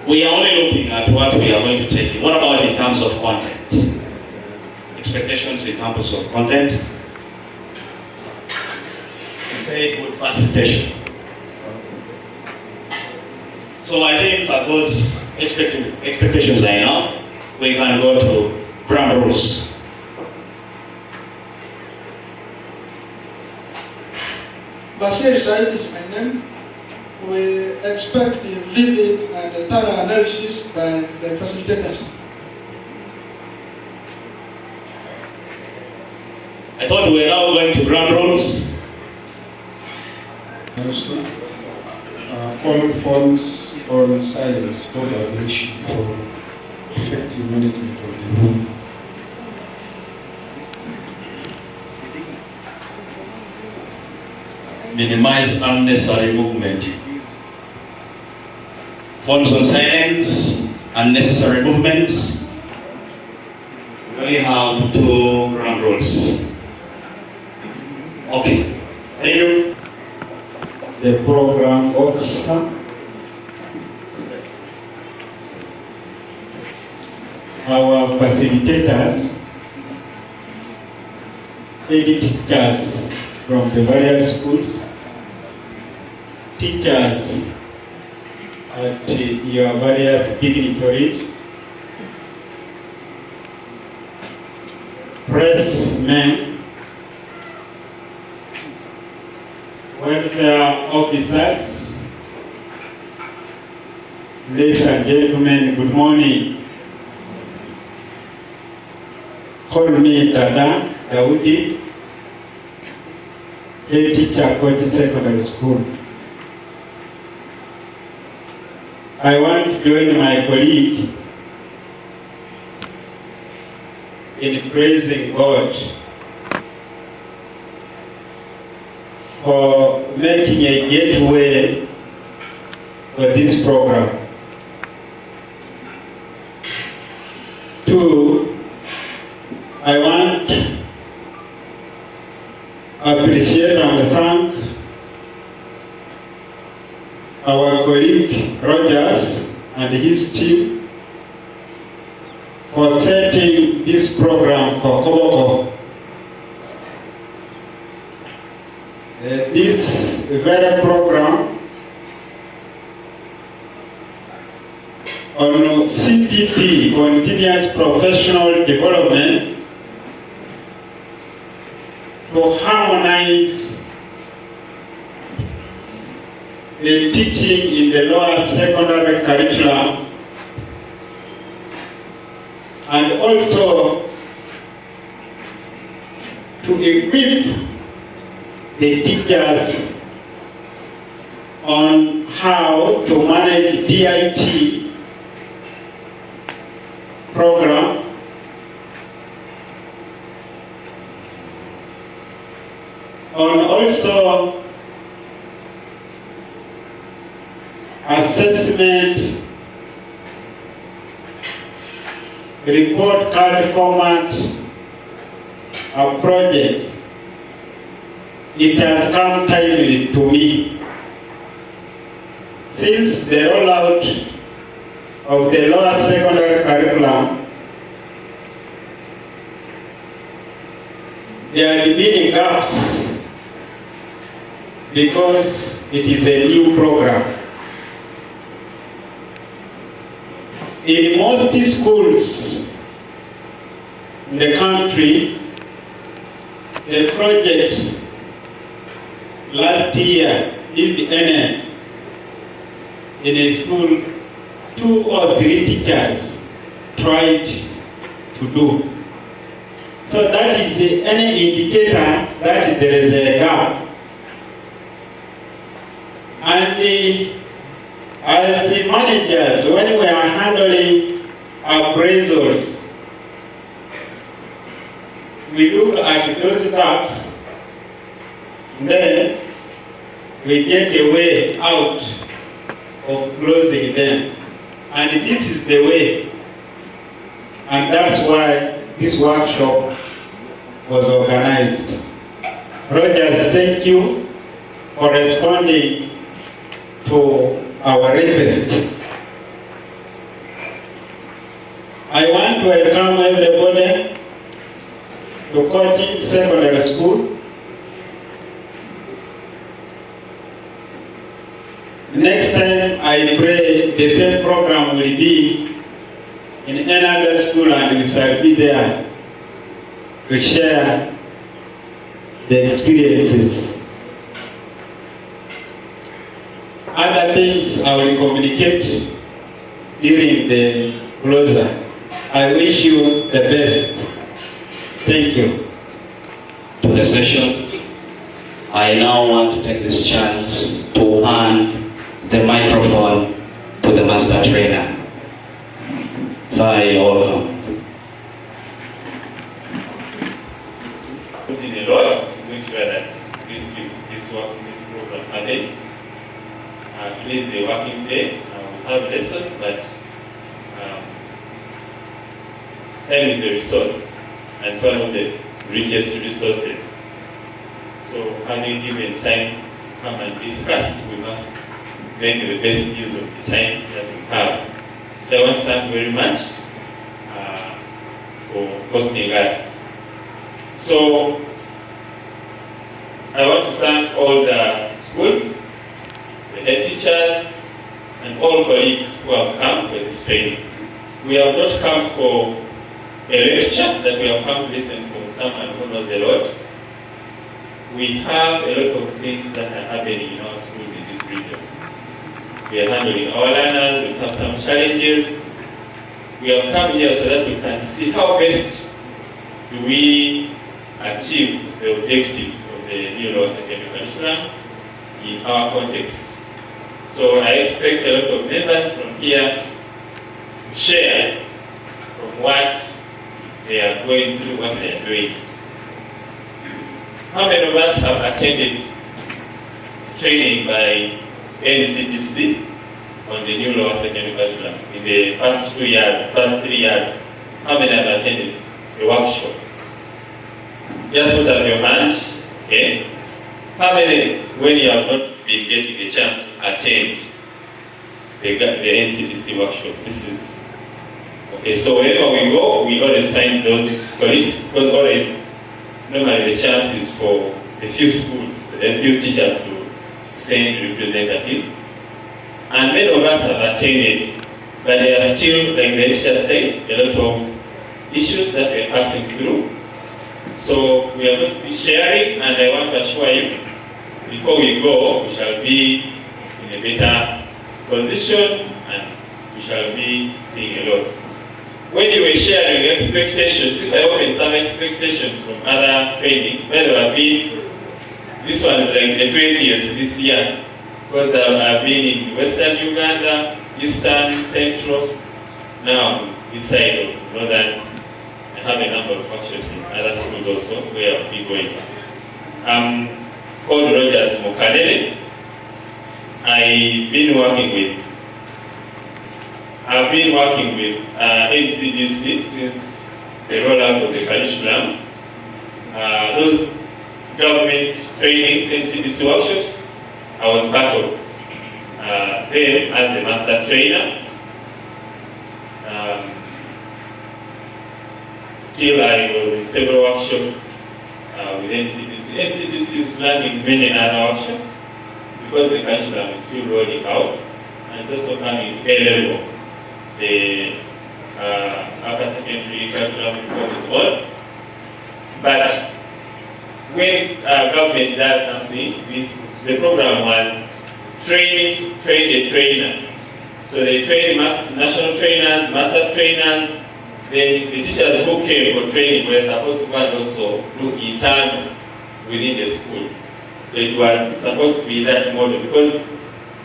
We are only looking at what we are going to take. What about in terms of content? Expectations in terms of content? Say good facilitation. So I think that those expectations are enough. We can go to ground rules. Bashir Said is my name. We expect the vivid and thorough analysis by the facilitators. I thought we were now going to ground rules. Also, all phones on silence for vibration for effective management of the room. Minimize unnecessary movement. Phones on silence, unnecessary movements. We only have 2 ground rules. Okay, thank you. The program officer, our facilitators, head teachers from the various schools, teachers at your various dignitaries, pressmen, welfare officers, ladies and gentlemen, good morning. Call me Dada Daudi, head teacher, Kochi Secondary School. I want to join my colleague in praising God for making a gateway for this program. 2, I want to appreciate and thank our colleague Rogers and his team for setting this program for Koboko. This very program on CPT, Continuous Professional Development, to harmonize the teaching in the lower secondary curriculum and also to equip the teachers on how to manage DIT program, on also assessment, report card format of projects. It has come timely to me. Since the rollout of the lower secondary curriculum, there have been gaps because it is a new program. In most schools in the country, the projects last year, if any, in a school, 2 or 3 teachers tried to do. So that is any indicator that there is a gap. And as the managers, when we are handling appraisals, we look at those gaps, then we get a way out of closing them. And this is the way. And that's why this workshop was organized. Rogers, thank you for responding to our request. I want to welcome everybody to Kochi Secondary School. Next time I pray the same program will be in another school and we shall be there to share the experiences. Other things I will communicate during the closure. I wish you the best. Thank you. To the session, I now want to take this chance to hand the microphone to the master trainer. Hi, welcome. Put in a lot to make sure that this program happens. Today is a working day. We have lessons, but time is a resource, and it's one of the richest resources. So having given time to come and discuss, we must make the best use of the time that we have. So I want to thank very much for hosting us. So I want to thank all the schools, the head teachers, and all colleagues who have come for this training. We have not come for a lecture, that we have come to listen from someone who knows a lot. We have a lot of things that are happening in our schools in this region. We are handling our learners, we have some challenges. We have come here so that we can see how best do we achieve the objectives of the new lower secondary curriculum in our context. So I expect a lot of members from here to share from what they are going through, what they are doing. How many of us have attended training by NCDC on the new lower secondary curriculum in the past 3 years? How many have attended a workshop? Just put up your hands, okay? How many, when you have not been getting a chance to attend the NCDC workshop? This is, okay, so wherever we go, we always find those colleagues, because always, normally the chance is for a few schools, a few teachers to send representatives. And many of us have attended, but there are still, like the teacher said, a lot of issues that we're passing through. So we are going to be sharing, and I want to assure you, before we go, we shall be in a better position, and we shall be seeing a lot. When you were sharing expectations, if I open some expectations from other trainings, where there have been, this one is like the 20th this year, because I've been in Western Uganda, Eastern, Central, now this side of Northern. I have a number of workshops in other schools also where I'll be going. I'm called Rogers Mukalele. I've been working with NCDC since the rollout of the curriculum. Those government trainings, NCDC workshops, I was part of them as a master trainer. Still, I was in several workshops with NCDC. NCDC is planning many other workshops because the curriculum is still rolling out, and it's also coming A-level. The upper secondary curriculum reform is on. But when government does something, the program was train a trainer. So they train national trainers, master trainers. Then the teachers who came for training were supposed to go and also do internal within the schools. So it was supposed to be that model, because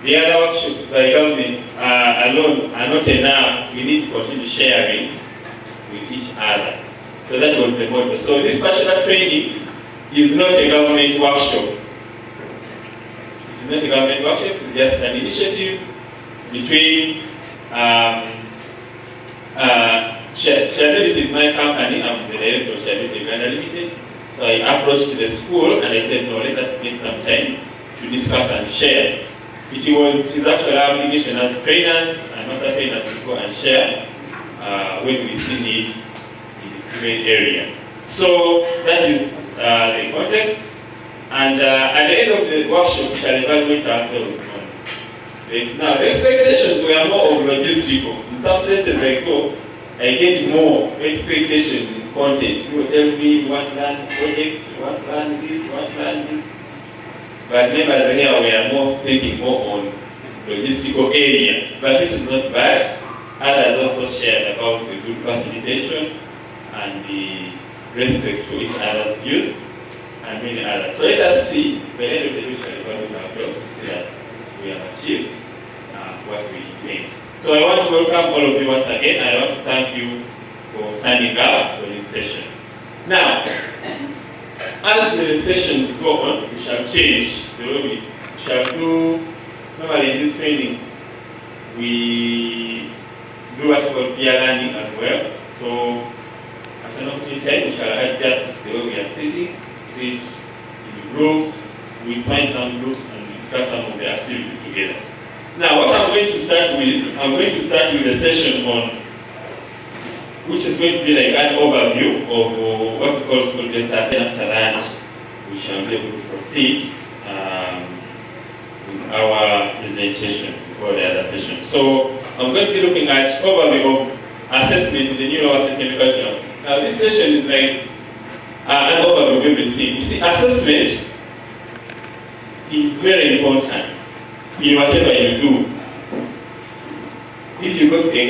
the other workshops by government alone are not enough. We need to continue sharing with each other. So that was the model. So this particular training is not a government workshop. It is not a government workshop, it's just an initiative between Shareability is my company. I'm the director of Shareability Uganda Limited. So I approached the school and I said, no, let us take some time to discuss and share. It is actually our obligation as trainers and master trainers to go and share when we see need in the given area. So that is the context. And at the end of the workshop, we shall evaluate ourselves on this. Now, the expectations were more of logistical. In some places I go, I get more expectation in content. You will tell me, you want to learn projects, you want to learn this, you want to learn this. But members here, we are more thinking more on logistical area, but which is not bad. Others also shared about the good facilitation and the respect to each other's views and many others. So let us see, by the end of the day, we shall evaluate ourselves to see that we have achieved what we intend. So I want to welcome all of you once again. I want to thank you for turning up for this session. Now, as the sessions go on, we shall change the way we shall do. Normally in these trainings, we do what we call peer learning as well. So at an opportunity time, we shall adjust the way we are sitting, sit in groups, we find some groups and discuss some of the activities together. Now what I'm going to start with a session on, which is going to be like an overview of what we call school-based assessment. After that, we shall be able to proceed with our presentation before the other session. So I'm going to be looking at overview of assessment in the new lower secondary curriculum. Now this session is like an overview of everything. You see, assessment is very important in whatever you do. If you go to a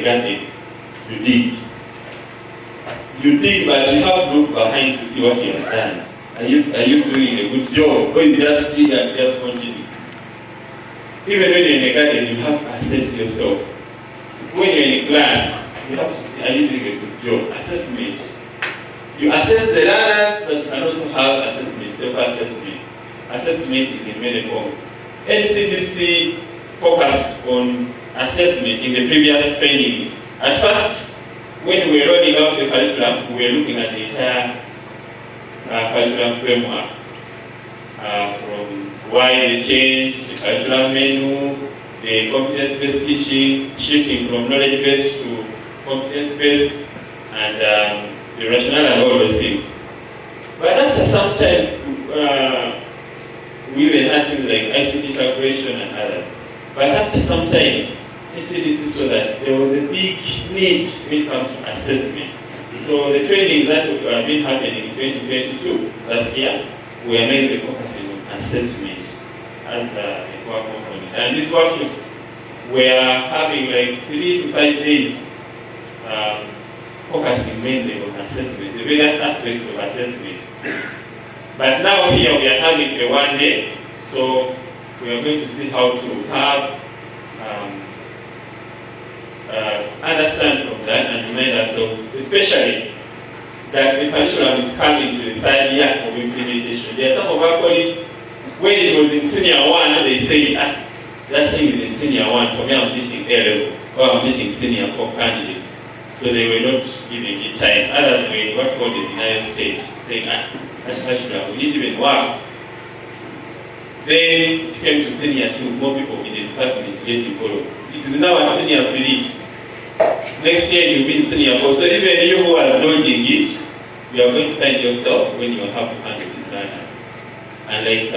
garden, you dig. You dig, but you have to look behind to see what you have done. Are you doing a good job? Or you just dig and just continue? Even when you're in a garden, you have to assess yourself. When you're in class, you have to see, are you doing a good job? Assessment. You assess the learners, but you can also have assessment, self-assessment. Assessment is in many forms. NCDC focused on assessment in the previous trainings. At first, when we were rolling out the curriculum, we were looking at the entire curriculum framework. From why they changed, the curriculum menu, the competence-based teaching, shifting from knowledge-based to competence-based, and the rationale and all those things. But after some time, we even had things like ICT calculation and others. But after some time, NCDC saw that there was a big need when it comes to assessment. So the trainings that have been happening in 2022, last year, we are mainly focusing on assessment as a core component. And these workshops, we are having like 3 to 5 days focusing mainly on assessment, the various aspects of assessment. But now here we are having a 1 day, so we are going to see how to have understand from that and remind ourselves, especially that the curriculum is coming to the 3rd year of implementation. There are some of our colleagues, when it was in senior 1, they say, that thing is in senior 1, for me I'm teaching A level, or I'm teaching senior 4 candidates. So they were not giving it time. Others were in what called the denial stage, saying, that curriculum, we didn't even work. Then it came to senior 2, more people in the department get involved. It is now at senior 3. Next year you'll be in senior 4. So even you who are dodging it, you are going to find yourself when you have to handle these learners. And like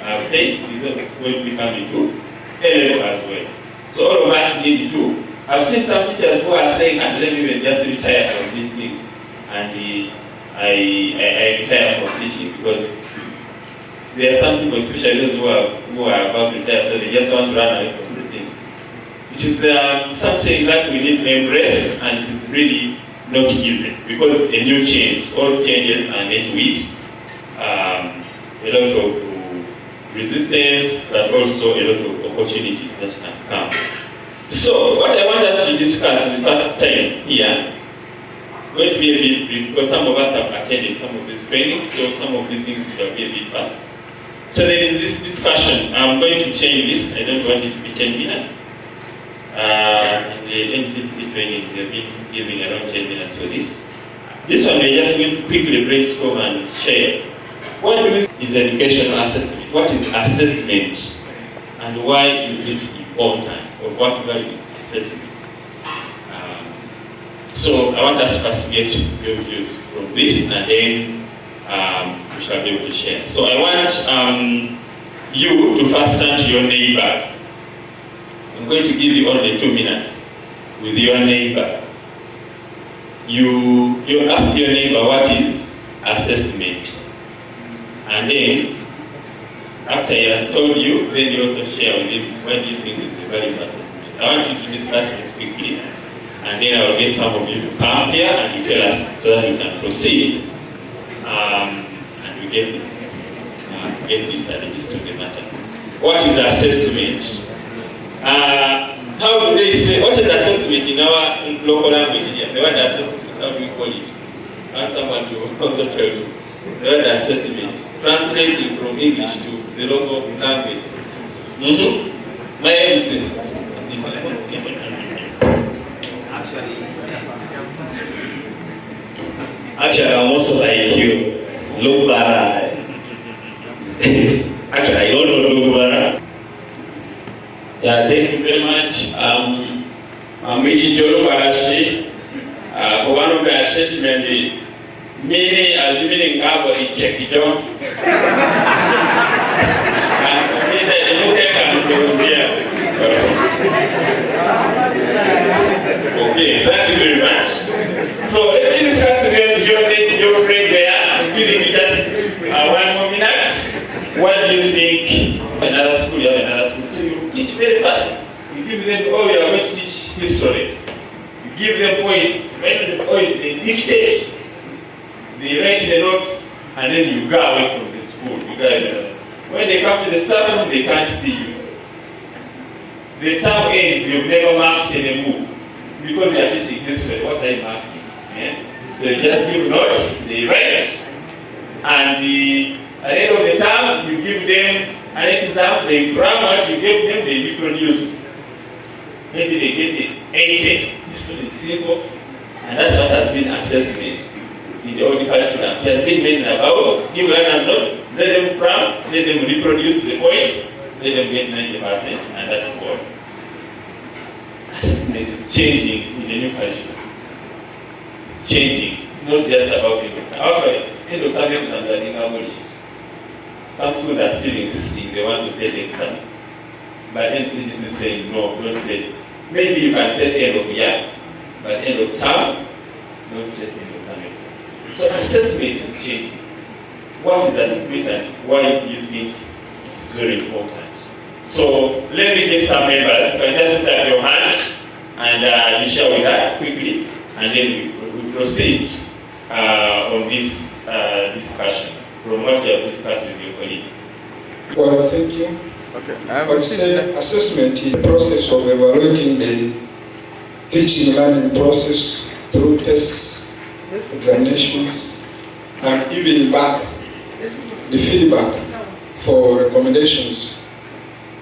I've said, these are going to be coming to A level as well. So all of us need to. I've seen some teachers who are saying, let me even just retire from this thing. And I retire from teaching because there are some people, especially those who are about to retire, so they just want to run away from the thing. Which is something that we need to embrace, and it is really not easy because a new change, all changes are met with a lot of resistance, but also a lot of opportunities that can come. So what I want us to discuss the first time here, going to be a bit brief because some of us have attended some of these trainings, so some of these things will be a bit fast. So there is this discussion. I'm going to change this. I don't want it to be 10 minutes. In the MCC training, we have been giving around 10 minutes for this. This one we're just going to quickly brainstorm and share. What is educational assessment? What is assessment? And why is it important? Or what value is assessing. So I want us to first get your views from this, and then we shall be able to share. So I want you to first turn to your neighbor. I'm going to give you only 2 minutes with your neighbor. You ask your neighbor what is assessment, and then after he has told you, then you also share with him what do you think is the value of assessment. I want you to discuss this quickly, and then I will get some of you to come here and you tell us so that we can proceed and we get this at the gist of the matter. What is assessment? How do they say, what is assessment in our local language here? The word assessment, how do we call it? I want someone to also tell you. The word assessment, translating from English to the local language. My MC. Actually, I'm also like you. Look back. Actually, I don't know look back. Yeah, thank you very much. I'm Miji Jolo Barashi. One of the assessment, meaning as meaning about the check it out. Okay, thank you very much. So let me discuss with your friend there. I'm giving you just 1 more minute. What do you think? Another school, you have another school. So you teach very fast. You give them, oh, you are going to teach history. You give them points. They dictate. They write the notes, and then you go away from the school. When they come to the staff room, they can't see you. The term ends, you've never marked any book. Because you are teaching history, what are you marking? Yeah? So you just give notes, they write, and at the end of the term, you give them an exam, they cram what you gave them, they reproduce. Maybe they get it 80, this is simple, and that's what has been assessment in the old curriculum. It has been made about, give learners notes, let them cram, let them reproduce the points, let them get 90%, and that's all. Assessment is changing in the new curriculum. It's changing. It's not just about endocrine. Actually, endocrine exams are being abolished. Some schools are still insisting they want to set exams. But NCDC is saying, no, don't set. Maybe you can set end of year, but end of term, don't set endocrine exams. So assessment is changing. What is assessment and why do you think it's very important? So let me get some members. You can just tap your hands and you share with us quickly, and then we proceed on this discussion from what you have discussed with your colleague. Well, thank you. Okay. I would say assessment is the process of evaluating the teaching learning process through tests, examinations, and giving back the feedback for recommendations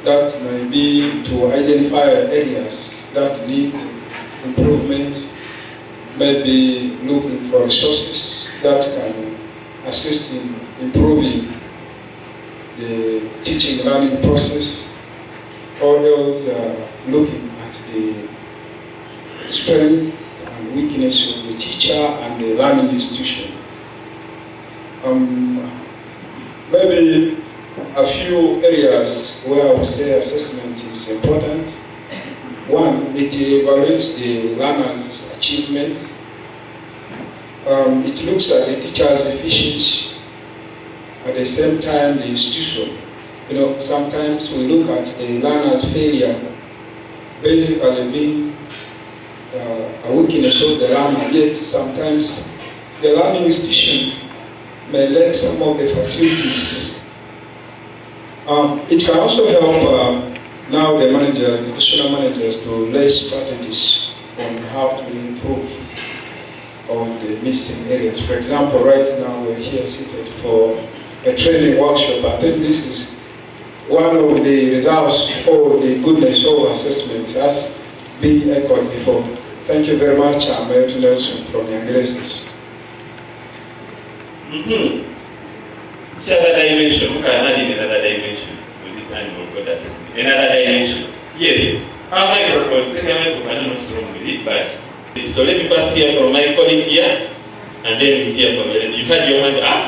that may be to identify areas that need improvement, maybe looking for resources that can assist in improving the teaching learning process, or else looking at the strength and weakness of the teacher and the learning institution. Maybe a few areas where I would say assessment is important. One, it evaluates the learner's achievement. It looks at the teacher's efficiency. At the same time, the institution. Sometimes we look at the learner's failure basically being a weakness of the learner, yet sometimes the learning institution may lack some of the facilities. It can also help now the managers, the educational managers, to lay strategies on how to improve on the missing areas. For example, right now we're here seated for a training workshop. I think this is one of the results or the goodness of assessment as being echoed before. Thank you very much. I'm Elton Nelson from Young Graces. Which other dimension? Who can add in another dimension with this animal code assessment? Another dimension. Yes. Our microphone, second microphone, I don't know what's wrong with it, but so let me first hear from my colleague here, and then we hear from you. You had your hand up.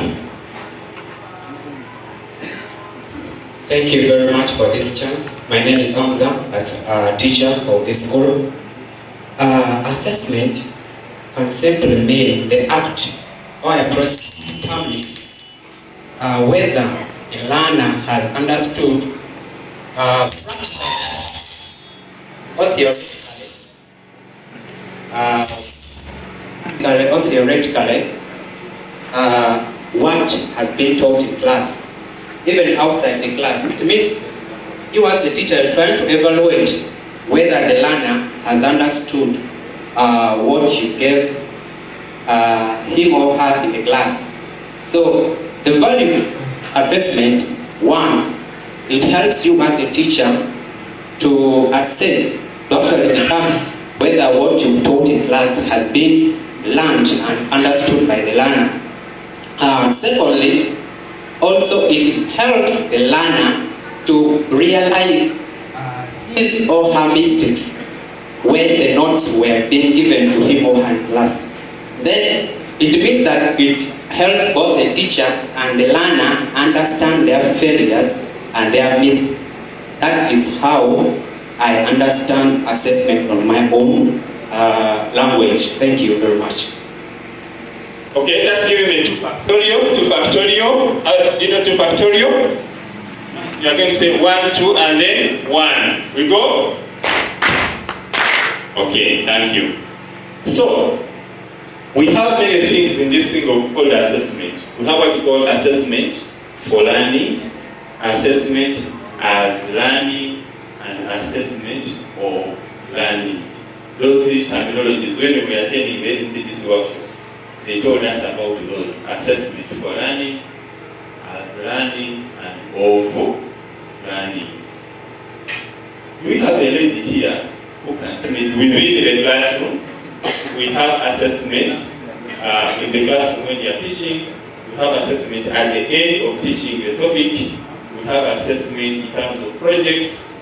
Thank you very much for this chance. My name is Hamza, as a teacher of this school. Assessment can simply mean the act or a process determining whether a learner has understood theoretically what has been taught in class, even outside the class. It means you as the teacher are trying to evaluate whether the learner has understood what you gave him or her in the class. So the value assessment, one, it helps you as the teacher to assess, to actually determine whether what you taught in class has been learned and understood by the learner. Secondly, also it helps the learner to realize his or her mistakes when the notes were being given to him or her in class. Then it means that it helps both the teacher and the learner understand their failures and their mistakes. That is how I understand assessment on my own language. Thank you very much. Okay, just give me 2 factorial. 2 factorial. You know 2 factorial? You are going to say 1, 2, and then 1. We go? Okay, thank you. So, we have many things in this thing called assessment. We have what we call assessment for learning, assessment as learning, and assessment of learning. Those 3 terminologies, when we were attending the NCDC workshops, they told us about those: assessment for learning, as learning, and of learning. We have a lady here who can assessment within the classroom. We have assessment in the classroom when you are teaching. We have assessment at the end of teaching the topic. We have assessment in terms of projects.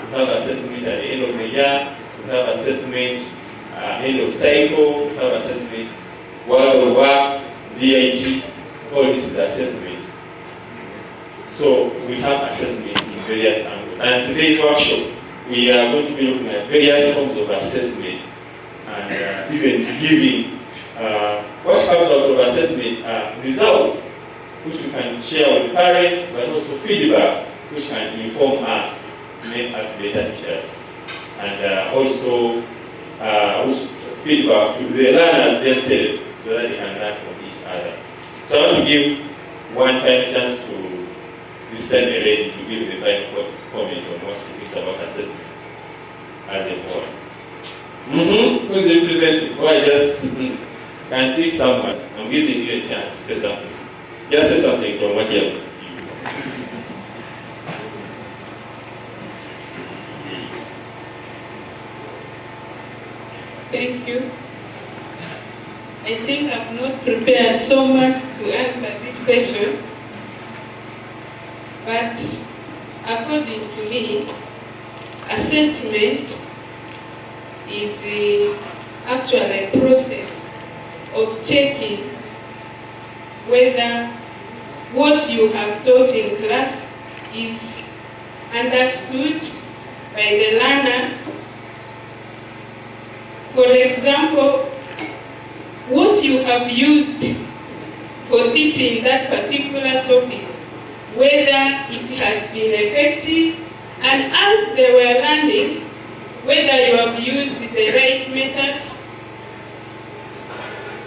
We have assessment at the end of the year. We have assessment end of cycle. We have assessment world of work, DIT. All this is assessment. So we have assessment in various angles. And today's workshop, we are going to be looking at various forms of assessment and even giving what comes out of assessment are results which we can share with parents, but also feedback which can inform us, make us better teachers, and also which feedback to the learners themselves so that they can learn from each other. So I want to give one final chance to this time a lady to give the final comment on what she thinks about assessment as a whole. Who's representing? Why just can't pick someone? I'm giving you a chance to say something. Just say something from what you have. Thank you. I think I've not prepared so much to answer this question, but according to me, assessment is actually a process of checking whether what you have taught in class is understood by the learners. For example, what you have used for teaching that particular topic, whether it has been effective, and as they were learning, whether you have used the right methods,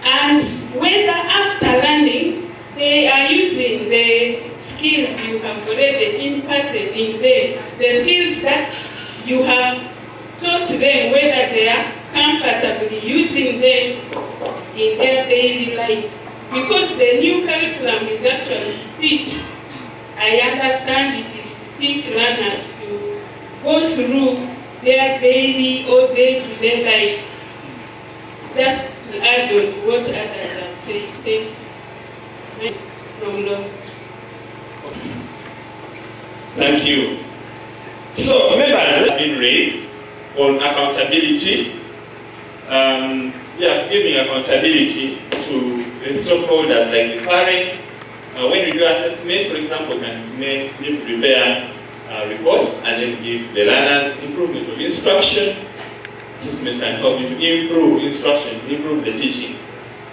and whether after learning, they are using the skills you have already imparted in them, the skills that you have taught them, whether they are comfortably using them in their daily life. Because the new curriculum is actually to teach. I understand it is to teach learners to go through their daily or day-to-day life. Just to add on to what others have said. Thank you. From Lord. Thank you. So members have been raised. on accountability. Giving accountability to the stakeholders like the parents. When we do assessment, for example, we can prepare reports and then give the learners improvement of instruction. Assessment can help you to improve instruction, improve the teaching.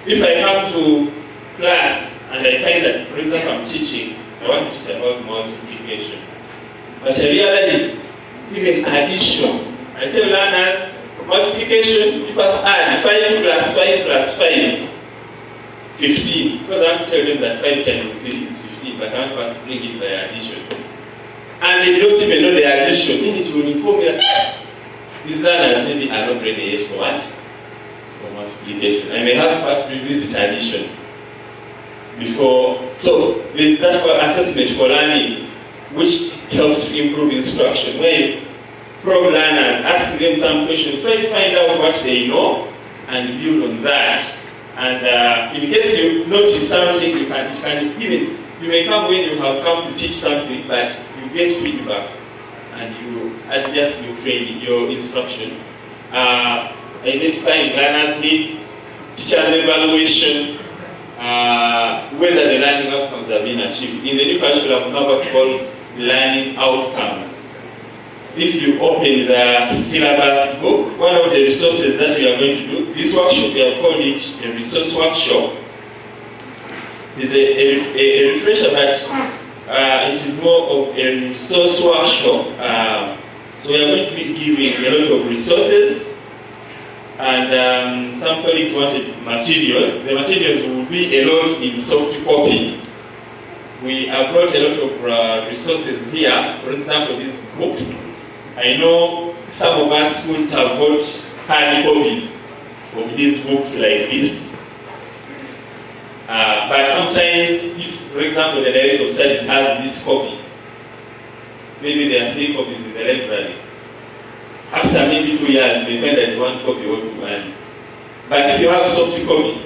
If I come to class and I find that, for example, I'm teaching, I want to teach about multiplication. But I realize even addition. I tell learners, multiplication, you first add 5 plus 5 plus 5, 15. Because I want to tell them that 5 times 3 is 15, but I want to first bring it by addition. And they don't even know the addition. They need to inform me that these learners maybe are not ready yet for what? For multiplication. I may have first revisit addition before. So there's that for assessment for learning, which helps to improve instruction. Where you probe learners, asking them some questions, try to find out what they know and build on that. And in case you notice something, you may come when you have come to teach something, but you get feedback and you adjust your training, your instruction. Identifying learners' needs, teachers' evaluation, whether the learning outcomes have been achieved. In the new curriculum, we have what we call learning outcomes. If you open the syllabus book, one of the resources that we are going to do, this workshop, we have called it a resource workshop. It's a refresher, but it is more of a resource workshop. So we are going to be giving a lot of resources, and some colleagues wanted materials. The materials will be a lot in soft copy. We have brought a lot of resources here. For example, these books. I know some of our schools have got hard copies of these books like this. But sometimes, if, for example, the Director of Studies has this copy, maybe there are 3 copies in the library. After maybe 2 years, you may find there's 1 copy or 2 and. But if you have soft copy,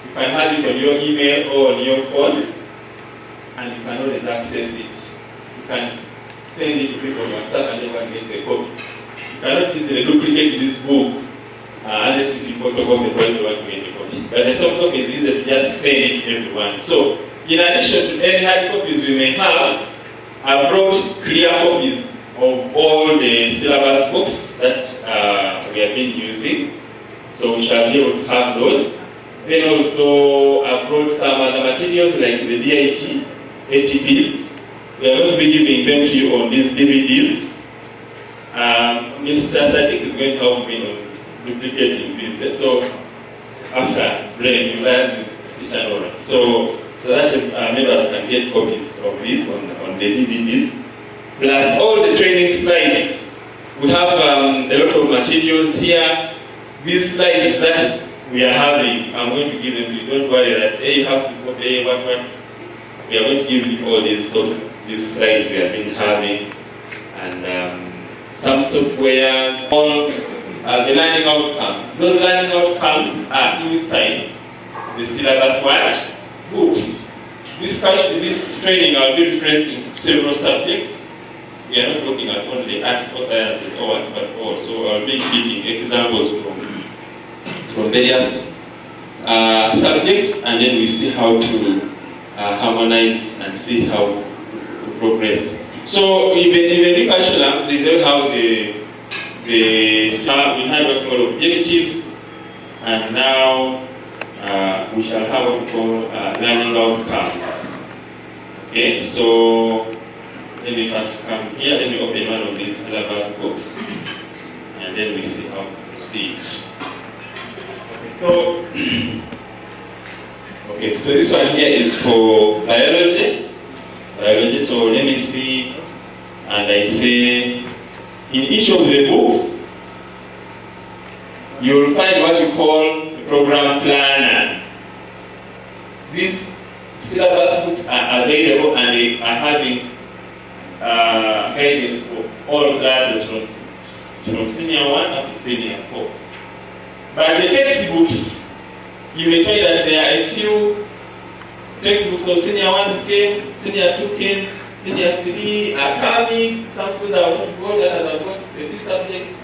you can have it on your email or on your phone, and you can always access it. You can send it to people on WhatsApp and everyone gets a copy. You cannot easily duplicate this book unless you photocopy for everyone to get a copy. But the soft copy is easy to just send it to everyone. So, in addition to any hard copies we may have, I brought clear copies of all the syllabus books that we have been using. So we shall be able to have those. Then also I brought some other materials like the DIT, ATPs. We are going to be giving them to you on these DVDs. Mr. Sadiq is going to help me on duplicating this. So after Brain, you guys will teach an order. So that members can get copies of this on the DVDs. Plus all the training slides. We have a lot of materials here. These slides that we are having, I'm going to give them to you. Don't worry that, hey, you have to copy what. We are going to give you all these slides we have been having, and some softwares, all the learning outcomes. Those learning outcomes are inside the syllabus watch books. This training will be referenced in several subjects. We are not looking at only arts or sciences but also I'll be giving examples from various subjects, and then we see how to harmonize and see how to progress. So in the new curriculum, this is how we had what we call objectives, and now we shall have what we call learning outcomes. Okay, so let me first come here, let me open one of these syllabus books, and then we see how to proceed. So, okay, so this one here is for biology. So let me see, and I say, in each of the books, you will find what you call a program planner. These syllabus books are available, and they are having guidance for all classes from senior 1 up to senior 4. But the textbooks, you may find that there are a few textbooks of senior 1 came, senior 2 came, senior 3 are coming. Some schools are going to go, others have got a few subjects.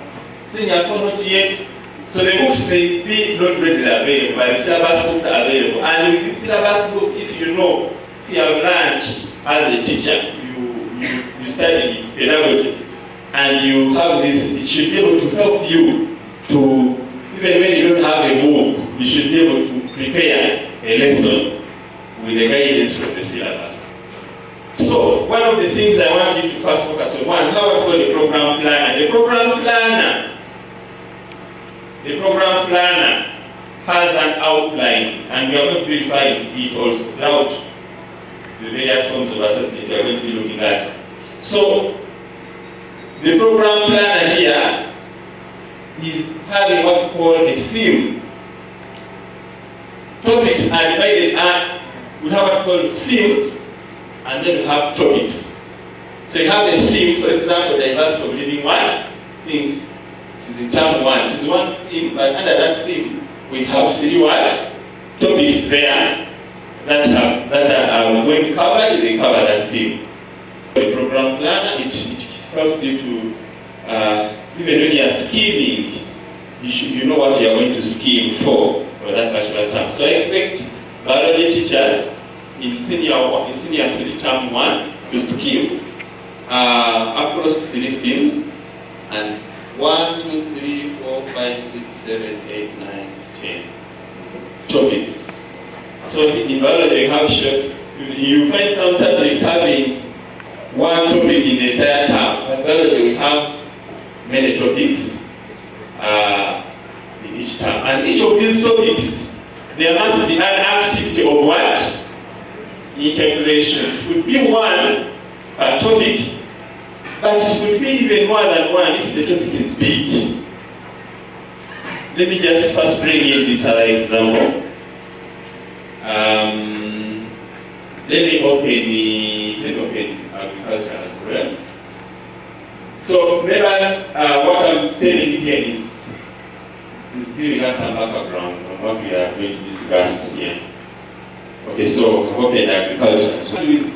senior core not yet. So the books may be not readily available, but the syllabus books are available. And with the syllabus book, if you know, if you have learned as a teacher, you study pedagogy, and you have this, it should be able to help you to, even when you don't have a book, you should be able to prepare a lesson with the guidance from the syllabus. So one of the things I want you to first focus on, one, how to call the program planner. The program planner has an outline, and we are going to be referring to it also throughout the various forms of assessment we are going to be looking at. So the program planner here is having what we call a theme. Topics are divided, and we have what we call themes, and then we have topics. So you have a theme, for example, diversity of living what? Things. It is in term 1. It is one theme, but under that theme, we have 3 what? Topics there that are going to cover, they cover that theme. The program planner, it helps you to, even when you are scheming, you know what you are going to scheme for that particular term. So I expect biology teachers in senior 3 term 1 to scheme across 3 themes, and 1, 2, 3, 4, 5, 6, 7, 8, 9, 10 topics. So in biology you have short, you find some subjects having one topic in the entire term. But biology we have many topics in each term. And each of these topics, there must be an activity of what? Integration. It could be one topic, but it could be even more than one if the topic is big. Let me just first bring in this other example. Let me open agriculture as well. So members, what I'm saying here is giving us some background on what we are going to discuss here. Okay, so open agriculture as well. With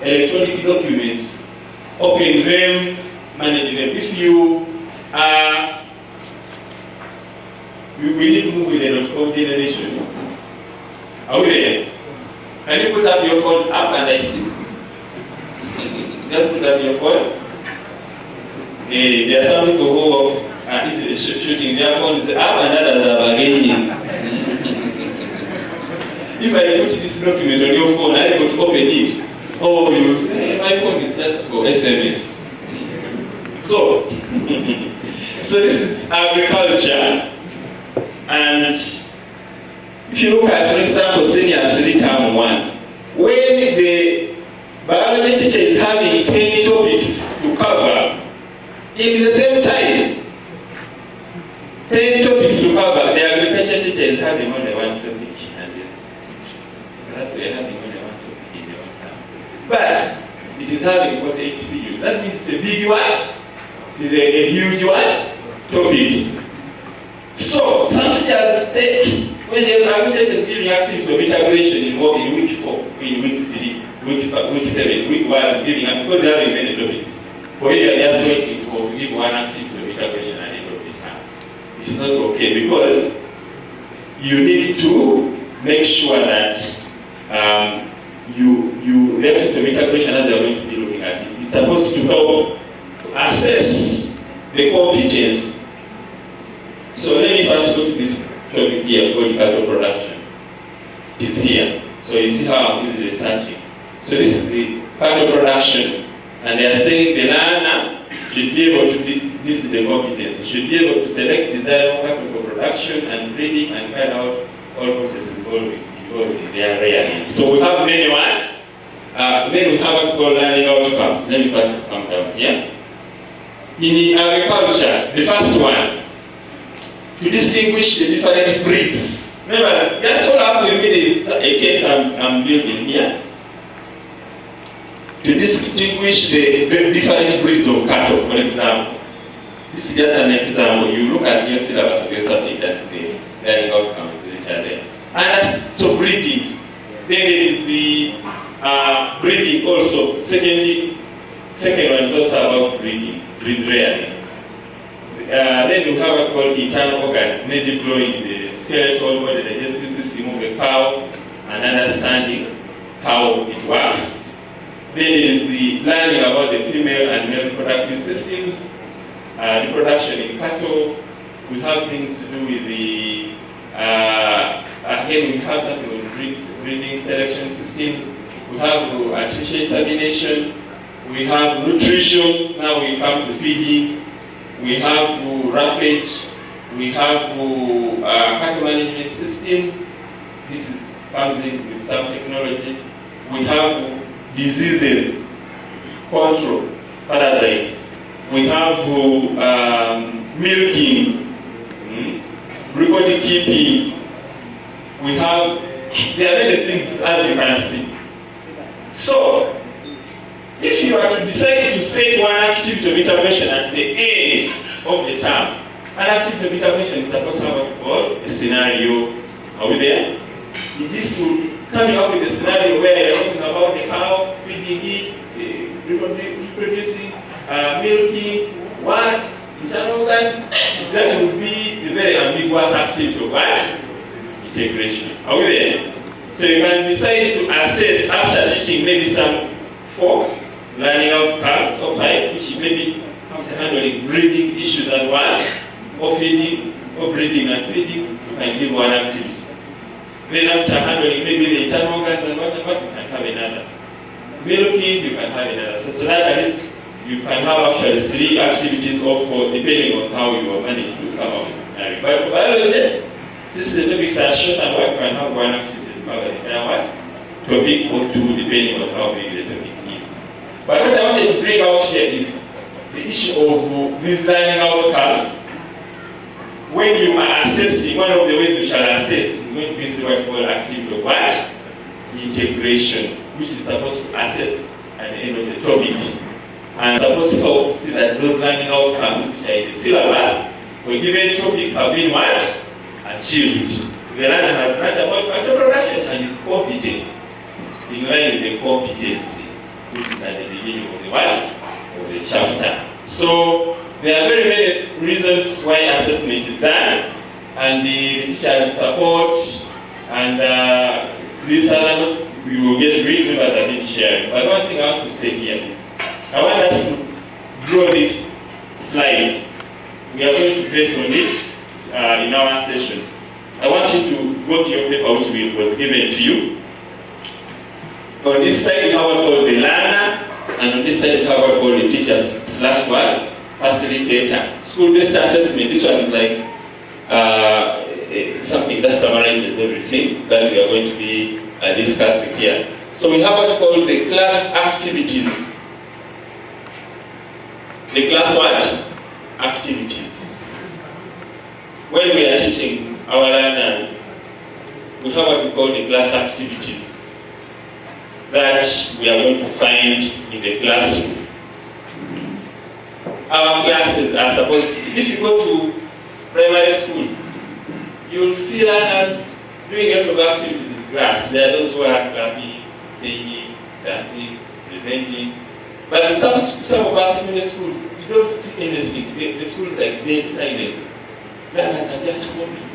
electronic documents, open them, manage them. If you we need to move with the .com generation. Are we there? Can you put up your phone up and I see? Just put up your phone. There are some people who are easily shooting their phones up and others are bargaining. If I put this document on your phone, I could open it. Oh, you say, my phone is just for SMS. So this is agriculture. And if you look at, for example, senior 3 term 1, when the biology teacher is having 10 topics to cover, in the same time, 10 topics to cover, the agriculture teacher is having only 1 topic, and perhaps we are having only 1 topic in the 1 term. But it is having 48 videos. That means it's a big what? It is a huge what? Topic. So some teachers say, when the agriculture is giving activity of integration in week 4, in week 3, week 5, week 7, week 1 is giving up because they are having many topics. For you are just waiting for to give one activity of integration at the end of the term. It's not okay because you need to make sure that the activity of integration, as you are going to be looking at it, is supposed to help assess the competence. So let me first go to this topic here called cattle production. It is here. So you see how I'm easily searching. So this is the cattle production. And they are saying the learner should be able to this is the competence. Should be able to select desirable cattle for production and breeding and carry out all processes involved in their rearing. So we have many what? Then we have what we call learning outcomes. Let me first come down here. In agriculture, the first one, to distinguish the different breeds. Remember, just follow up with me, there is a case I'm building here. To distinguish the different breeds of cattle, for example. This is just an example. You look at your syllabus of your subject, that's the learning outcomes which are there. And that's so breeding. Then there is the breeding also. Second one is also about breeding, breed rearing. Then then you have what called internal organs, maybe growing the skeletal or the digestive system of the cow and understanding how it works. Then there is the learning about the female and male reproductive systems, reproduction in cattle. We have things to do with the, again we have something with breeding selection systems. We have artificial insemination. We have nutrition. Now we come to feeding. We have roughage. We have cattle management systems. This comes in with some technology. We have diseases, control, parasites. We have milking, record keeping. We have, there are many things as you can see. So, if you are to decide to set one activity of intervention at the end of the term, an activity of intervention is supposed to have what we call a scenario. Are we there? This will coming up with a scenario where you're talking about the cow, feeding it, reproducing, milking, what, internal organs. That would be the very ambiguous activity of what? Integration. Are we there? So you can decide to assess after teaching maybe some 4 learning outcomes or 5, which maybe after handling breeding issues and what, or feeding, or breeding and feeding, you can give one activity. Then after handling maybe the internal organs and what, you can have another. Milking, you can have another. So that at least you can have actually 3 activities or 4, depending on how you are managed to come up with the scenario. But for biology, since the topics are short and what, you can have one activity to cover the entire what? Topic or 2, depending on how big the topic is. But what I wanted to bring out here is the issue of these learning outcomes. When you are assessing, one of the ways you shall assess is going to be through what we call activity of what? Integration, which is supposed to assess at the end of the topic. And supposed to help see that those learning outcomes which are in the syllabus, when given topic, have been what? Achieved. The learner has learned about cattle production and is competent in line with the competency, which is at the beginning of the what? Of the chapter. So there are very many reasons why assessment is done, and the teachers support, and these are we will get rid of as I didn't share. But one thing I want to say here is, I want us to draw this slide. We are going to base on it in our session. I want you to go to your paper which was given to you. On this side, we have what called the learner, and on this side, we have what called the teacher / what? Facilitator. School-based assessment. This one is like something that summarizes everything that we are going to be discussing here. So we have what called the class activities. The class what? Activities. When we are teaching our learners, we have what we call the class activities that we are going to find in the classroom. Our classes are supposed to, if you go to primary schools, you'll see learners doing a lot of activities in class. There are those who are clapping, singing, dancing, presenting. But in some of our secondary schools, you don't see anything. The school is like dead silent. Learners are just copying.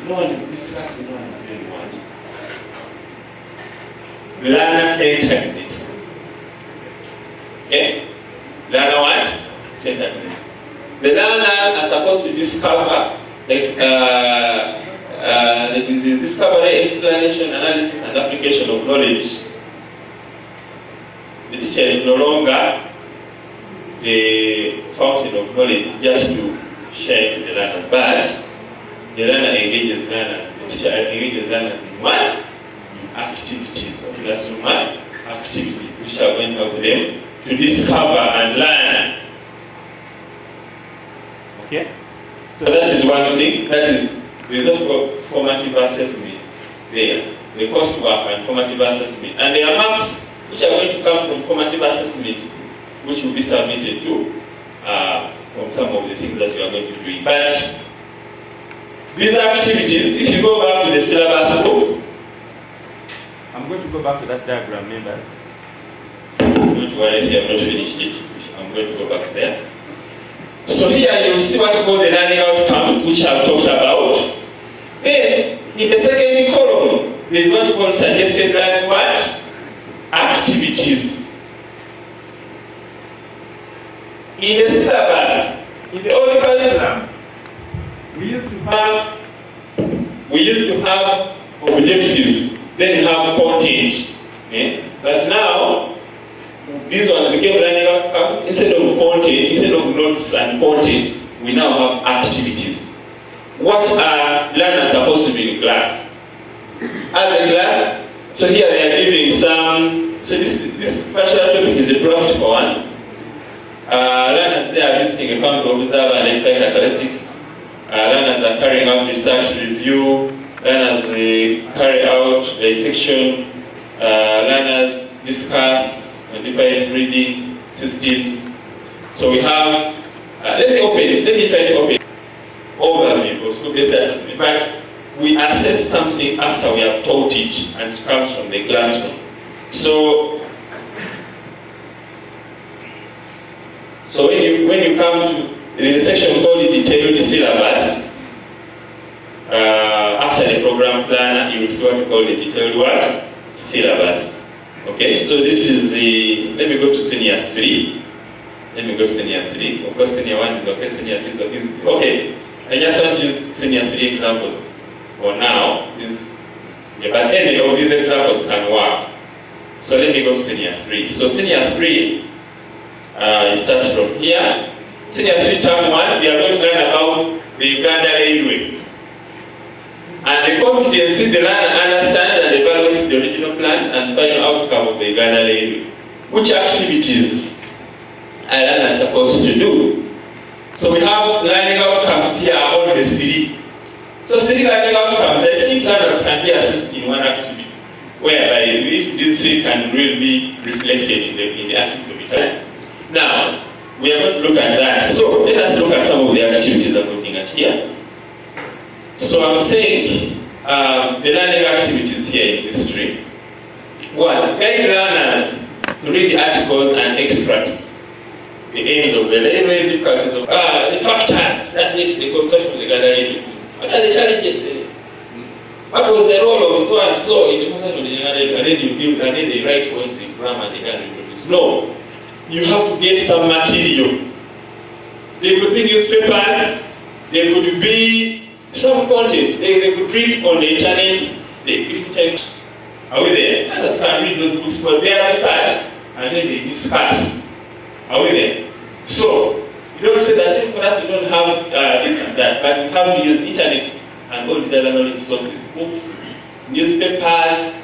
No one is discussing, no one is doing what. Learner-centeredness. Okay? Learner what? Centeredness. The learners are supposed to discover the discovery, explanation, analysis, and application of knowledge. The teacher is no longer the fountain of knowledge just to share to the learners, but the learner engages learners. The teacher engages learners in what? Activities, classroom activities, which are going to help them to discover and learn. Okay? So that is one thing. That is the result of formative assessment there. The coursework and formative assessment. And there are marks which are going to come from formative assessment, which will be submitted to from some of the things that we are going to be doing. But these activities, if you go back to the syllabus book, I'm going to go back to that diagram, members. Don't worry if you have not finished it. I'm going to go back there. So So here you see what we call the learning outcomes, which I've talked about. Then, in the second column, there is what we call suggested learning what? Activities. In the syllabus, in the old curriculum, we used to have objectives, then have content. But now, these ones became learning outcomes. Instead of content, instead of notes and content, we now have activities. What are learners supposed to be in class? As a class, so here they are giving some, so this particular topic is a practical one. Learners, they are visiting a farm to observe and identify characteristics. Learners are carrying out research review. Learners carry out dissection. Learners discuss and define reading systems. So we have, let me try to open overview of school-based assessment. But we assess something after we have taught it, and it comes from the classroom. So when you come to, there is a section called detailed syllabus. After the program planner, you will see what we call the detailed what? Syllabus. Okay, so this is the, let me go to senior 3. Let me go to senior 3. Of course, senior 1 is okay, senior 2 is okay. I just want to use senior 3 examples for now. But any of these examples can work. So let me go to senior 3. So senior 3, it starts from here. Senior 3 term 1, we are going to learn about the Uganda Railway. And the competency, the learner understands and evaluates the original plan and final outcome of the Uganda Railway. Which activities are learners supposed to do? So we have learning outcomes here, all the 3. So 3 learning outcomes, I think learners can be assessed in one activity, whereby if these 3 can really be reflected in the activity of it. Now, we are going to look at that. So let us look at some of the activities I'm looking at here. So I'm saying the learning activities here in history. 1, guide learners to read the articles and extracts, the aims of the railway, difficulties of the factors that lead to the construction of the Uganda Railway. What are the challenges? What was the role of so and so in the construction of the Uganda Railway? And then you give, and then they write points, the grammar, and they can reproduce. No, you have to get some material. There could be newspapers, there could be some content. They could read on the internet. Are we there? Others can read those books for their research and then they discuss. Are we there? So, you don't say that for us we don't have this and that, but we have to use internet and all these other knowledge sources, books, newspapers,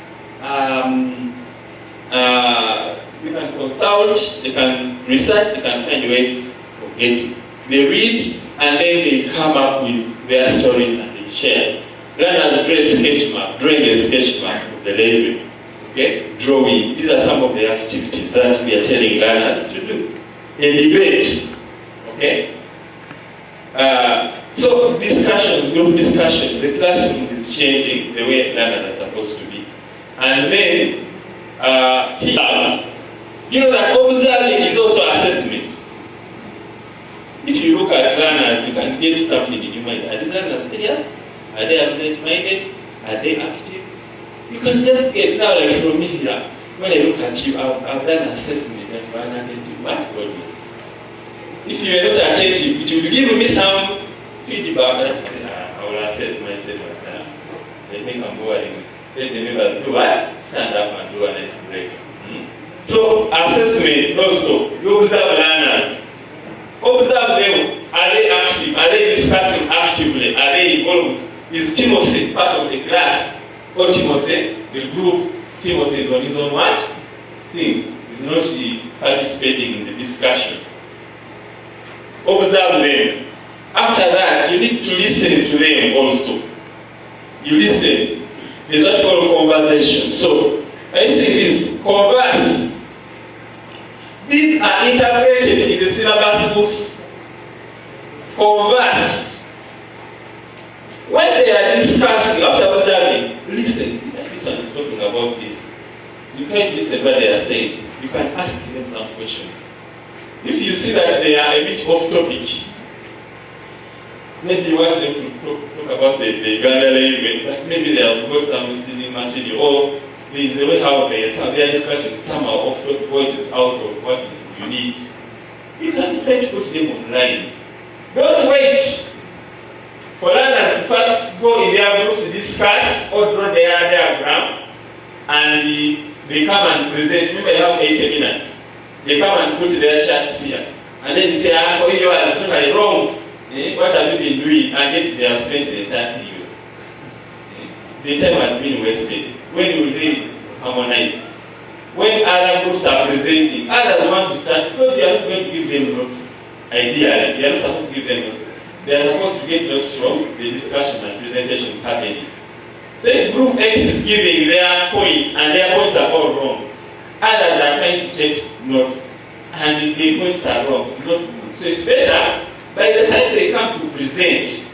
they can consult, they can research, they can find a way of getting. They read and then they come up with their stories and they share. Learners draw a sketch map, drawing a sketch map of the railway. Okay? Drawing. These are some of the activities that we are telling learners to do. A debate. Okay? So discussion, group discussions, the classroom is changing the way learners are supposed to be. And then here, you know that observing is also assessment. If you look at learners, you can get something in your mind. Are these learners serious? Are they absent-minded? Are they active? You can just get, now like from me here, when I look at you, I've done assessment that you are inattentive. What audience? If you are not attentive, it will give me some feedback that you say, I will assess myself as I think I'm boring. Then the members do what? Stand up and do a nice break. So assessment also, you observe learners. Observe them. Are they active? Are they discussing actively? Are they involved? Is Timothy part of the class? Or Timothy, the group, Timothy is on his own what? Things. He's not participating in the discussion. Observe them. After that, you need to listen to them also. You listen. It's what you call conversation. So, I say this, converse. These are integrated in the syllabus books. Converse. When they are discussing, after observing, listen. See that this one is talking about this. You can't listen what they are saying. You can ask them some questions. If you see that they are a bit off topic, Maybe you want them to talk about the Gandala event, but maybe they have got some listening material, or there is a way how their discussion somehow of what is out of what is unique. You can try to put them online. Don't wait for learners to first go in their groups, discuss, or draw their diagram, and they come and present. Remember, you have 80 minutes. They come and put their charts here. And then you say, for you are totally wrong. What have you been doing? And yet they have spent the entire period. The time has been wasted. When you really harmonize, when other groups are presenting, others want to start, because you are not going to give them notes. Ideally, you are not supposed to give them notes. They are supposed to get notes from the discussion and presentation happening. So if group X is giving their points and their points are all wrong, others are trying to take notes and the points are wrong. It's not good. So it's better by the time they come to present,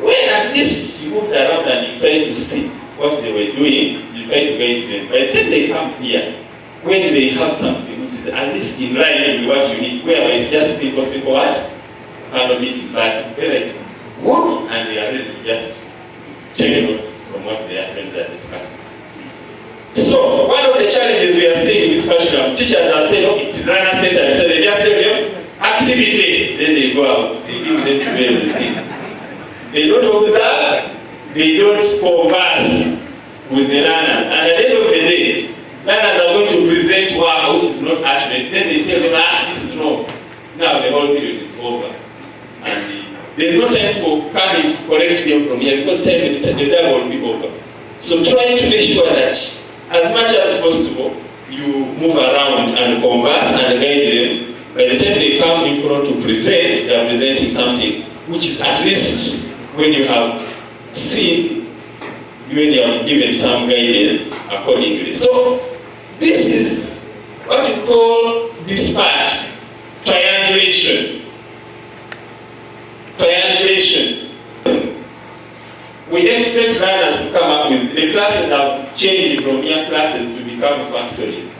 when at least you moved around and you try to see what they were doing, you try to guide them. By the time they come here, when they have something which is at least in line with what you need, where it's just simple what? Cannot meet, but whether it's good and they are ready to just take notes from what their friends are discussing. So, one of the challenges we are seeing in this classroom, teachers are saying, okay, it is learner-centered, so they just tell them, activity, then they go out, they give them to do everything. They don't observe, they don't converse with the learners. And at the end of the day, learners are going to present work which is not accurate. Then they tell them, this is wrong. Now the whole period is over. And there's no time for coming to correct them from here, because time the day will be over. So try to make sure that as much as possible, you move around and converse and guide them. By the time they come in front to present, they are presenting something which is at least when you have seen, when you have given some guidance accordingly. So this is what we call this part, triangulation. Triangulation. We expect learners to come up with, the classes have changed from mere classes to become factories.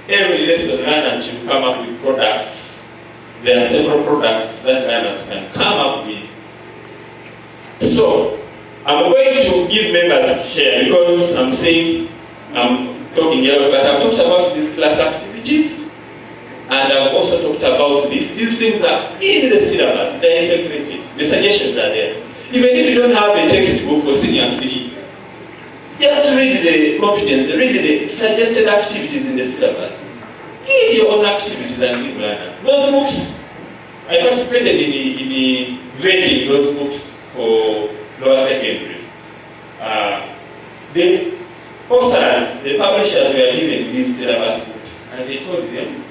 Every lesson learners should come up with products. There are several products that learners can come up with. So, I'm going to give members to share, because I'm saying, I'm talking here, but I've talked about these class activities, and I've also talked about this. These things are in the syllabus, they're integrated. The suggestions are there. Even if you don't have a textbook for senior 3, just read the competence, read the suggested activities in the syllabus. Give your own activities and give learners. Those books, I participated in the vetting those books for lower secondary. The authors, the publishers were given these syllabus books, and they told them,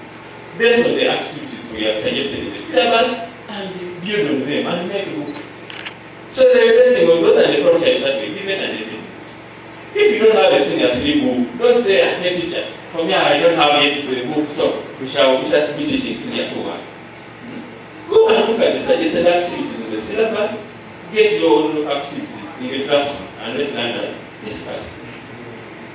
based on the activities we have suggested in the syllabus, and build on them and make books. So they were basing on those and the prototypes that were given and they did books. If you don't have a senior 3 book, don't say, hey teacher, for me I don't have yet to the book, so we shall be teaching senior 2 1. Go and look at the suggested activities in the syllabus, get your own activities in the classroom and let learners discuss.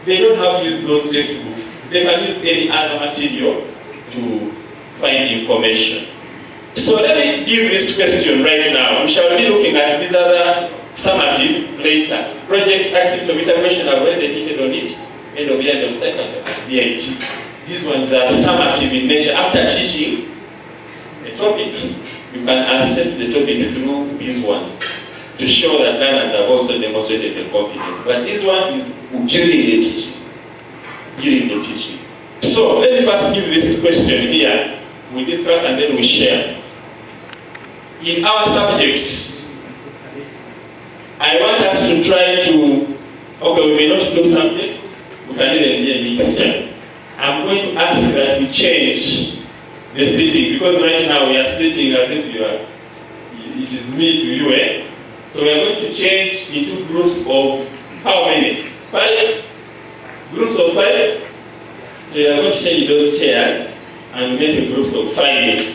They don't have to use those textbooks. They can use any other material to find information. So let me give this question right now. We shall be looking at these other summative later. Project activity of integration, I've already hinted on it. End of year, end of second, BIT. These ones are summative in nature. After teaching a topic, you can assess the topic through these ones to show that learners have also demonstrated the competence. But this one is during the teaching. During the teaching. So let me first give this question here. We discuss and then we share. In our subjects, I want us to try to, okay, we may not do subjects, we can even be a mixture. I'm going to ask that we change the sitting, because right now we are sitting as if you are, it is me to you, eh? So we are going to change into groups of how many? 5? Groups of 5? So we are going to change those chairs and make a groups of 5.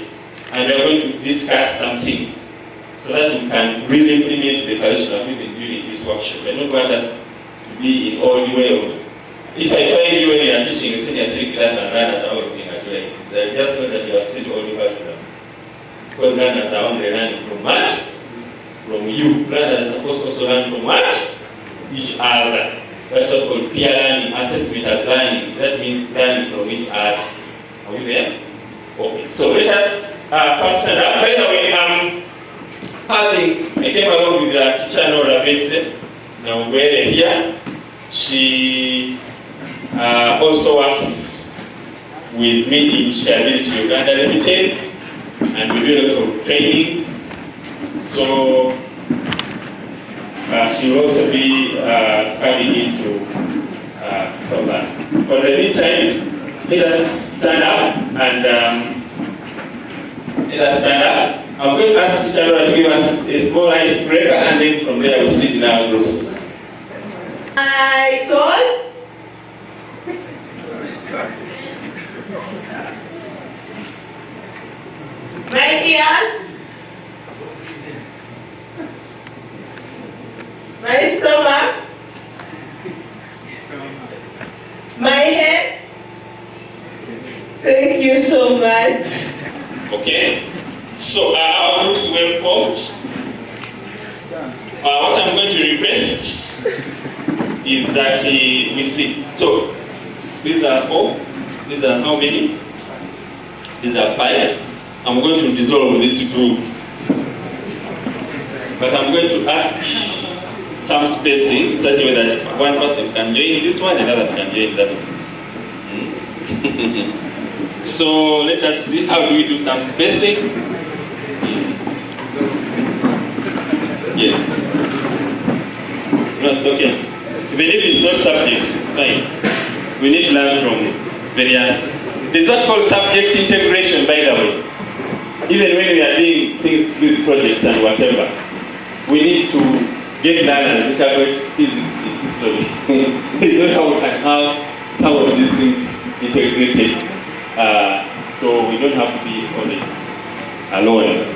And we are going to discuss some things so that we can really implement the curriculum we've been doing in this workshop. I don't want us to be in all the way of, if I find you when you are teaching a senior 3 class and learners are all looking at you like this, I just know that you are still all the curriculum. Because learners are only learning from math, from you. Learners are supposed to also learn from what? Each other. That's what's called peer learning. Assessment as learning. That means learning from each other. Are we there? Okay. So let us pass it up. By the way, I came along with the teacher Nora Betse. Now we're here. She also works with me in Shareability Uganda Limited, and we do a lot of trainings. So she will also be coming in to help us. For the meantime, let us stand up and I'm going to ask Teacher Nora to give us a small icebreaker, and then from there we'll sit in our groups. My toes, my ears, my stomach, my head. Thank you so much. Okay, so our groups were formed. What I'm going to request is that we see. So these are 4. These are how many? These are 5. I'm going to dissolve this group, but I'm going to ask some spacing in such a way that one person can join this one, another can join that one. So let us see how do we do some spacing. Yes. No, it's okay. Even if it's not subject, it's fine. We need to learn from various. There's what's called subject integration, by the way. Even when we are doing things with projects and whatever, we need to get learners to integrate physics, history. It's not how we can have some of these things integrated. So we don't have to be always alone.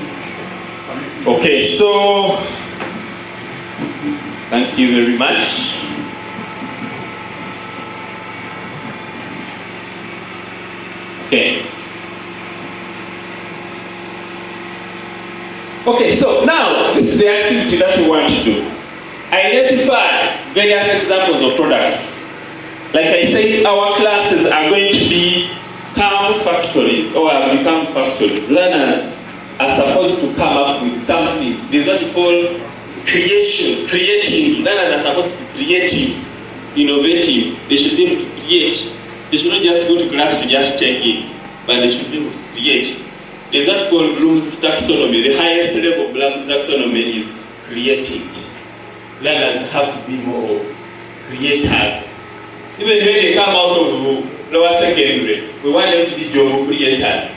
Okay, so thank you very much. Okay. Okay, so now this is the activity that we want to do. Identify various examples of products. Like I said, our classes are going to become factories or have become factories. Learners are supposed to come up with something. This is what we call creation, creating. Learners are supposed to be creative, innovative. They should be able to create. They should not just go to class to just take it, but they should be able to create. There's what we call Bloom's taxonomy. The highest level of Bloom's taxonomy is creating. Learners have to be more creators. Even when they come out of lower secondary, we want them to be job creators.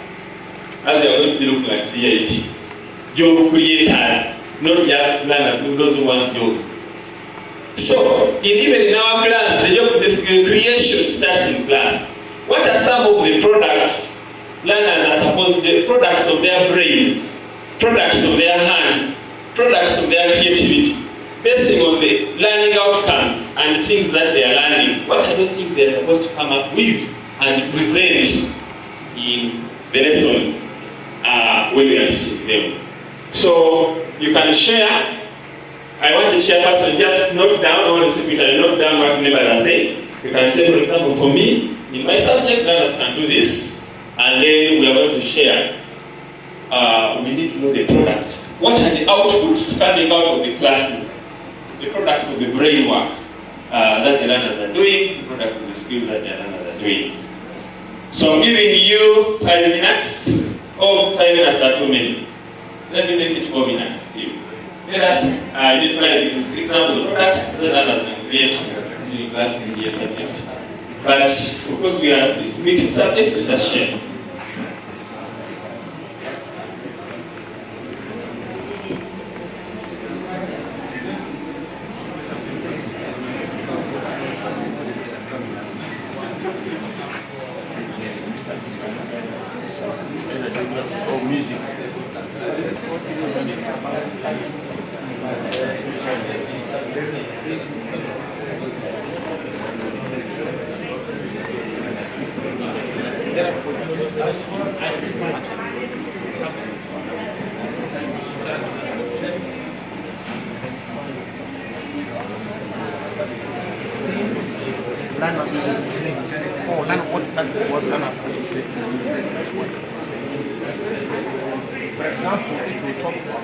As we are going to be looking at DIT. Job creators, not just learners, those who want jobs. So, even in our class, the creation starts in class. What are some of the products learners are supposed to be? Products of their brain, products of their hands, products of their creativity, basing on the learning outcomes and things that they are learning. What are those things they are supposed to come up with and present in the lessons when we are teaching them? So you can share. I want to share person just note down all the secretary, note down what members are saying. You can say, for example, for me, in my subject, learners can do this, and then we are going to share. We need to know the products. What are the outputs coming out of the classes? The products of the brain work that the learners are doing, the products of the skills that the learners are doing. So I'm giving you 5 minutes. Oh, 5 minutes are too many. Let me make it 4 minutes. Let us identify these examples of products that learners can create in class media subject. But because we are mixed subjects, let us share. For example, if we talk about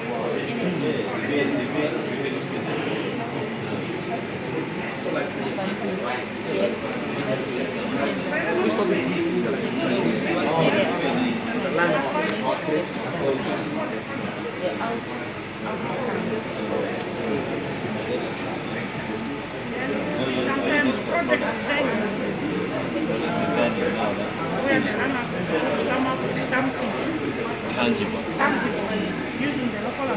tangible. Using the local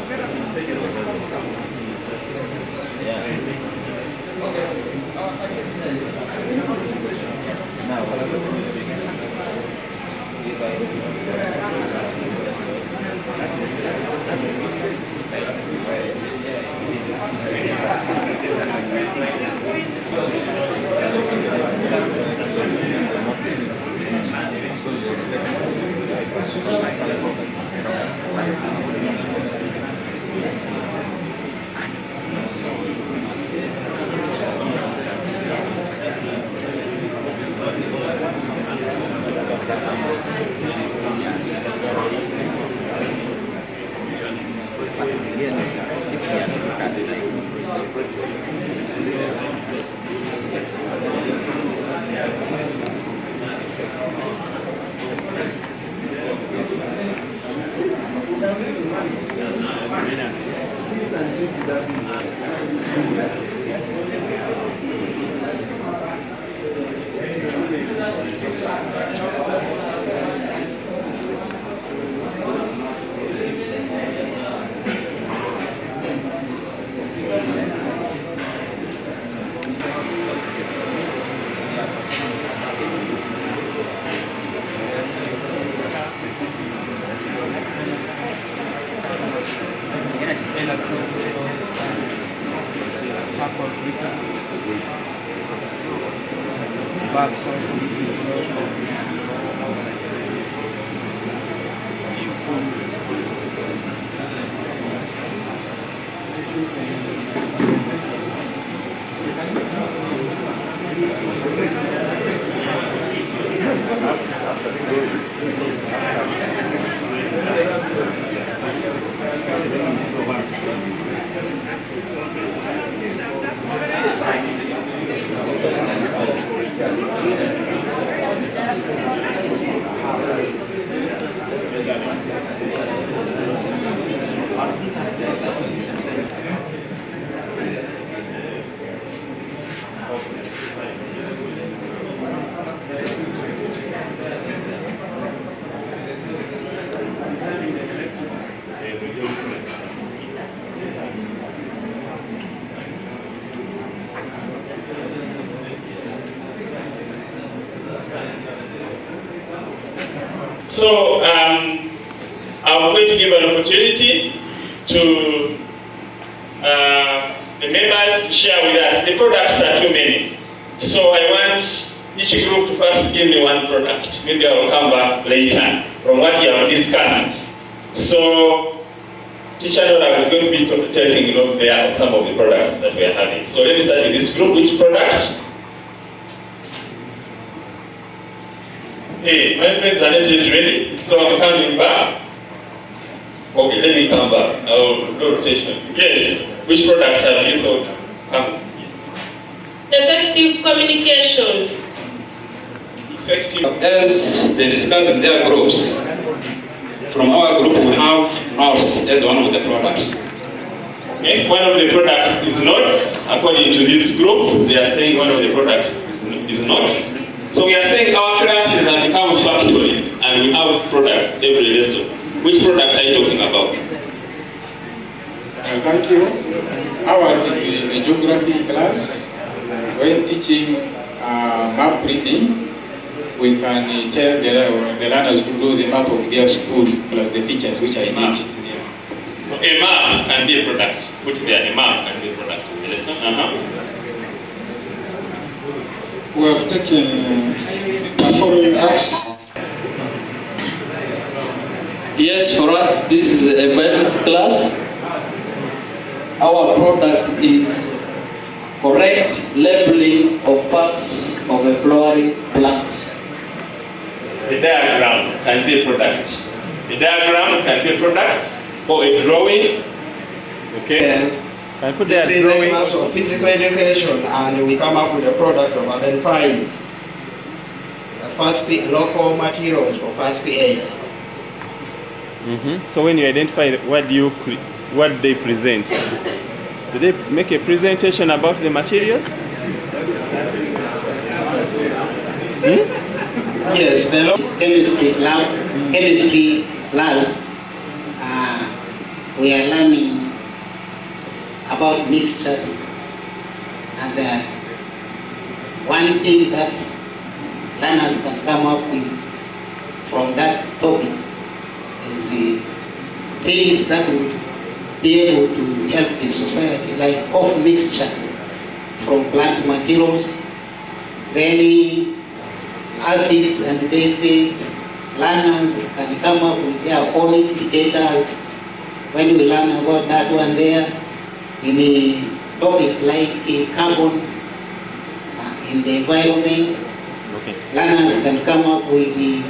So I'm going to give an opportunity to the members to share with us. The products are too many. So I want each group to first give me one product. Maybe I will come back later from what you have discussed. So Teacher Nora is going to be taking note there of some of the products that we are having. So let me start with this group. Which product? Hey, my friends are not yet ready, so I'm coming back. Okay, let me come back. I'll do rotation. Yes, which product have you thought? Effective communication. Effective. As they discuss in their groups, from our group we have notes as one of the products. Okay, one of the products is notes. According to this group, they are saying one of the products is notes. So we are saying our classes have become factories and we have products every lesson. Which product are you talking about? Thank you. Ours is a geography class. When teaching map reading, we can tell the learners to do the map of their school plus the features which I need. So a map can be a product. Put there, a map can be a product of the lesson. We have taken performing arts. Yes, for us, this is a biology class. Our product is correct labeling of parts of a flowering plant. The diagram can be a product. The diagram can be a product or a drawing. Okay. Can I put This that is a drawing? class of physical education, and we come up with a product of identifying local materials for first aid. So when you identify what they present, do they make a presentation about the materials? Yes, the chemistry class, we are learning about mixtures, and one thing that learners can come up with from that topic is things that would be able to help the society, like cough mixtures from plant materials, then acids and bases. Learners can come up with their own indicators. When we learn about that one there, in the topics like carbon in the environment, learners can come up with the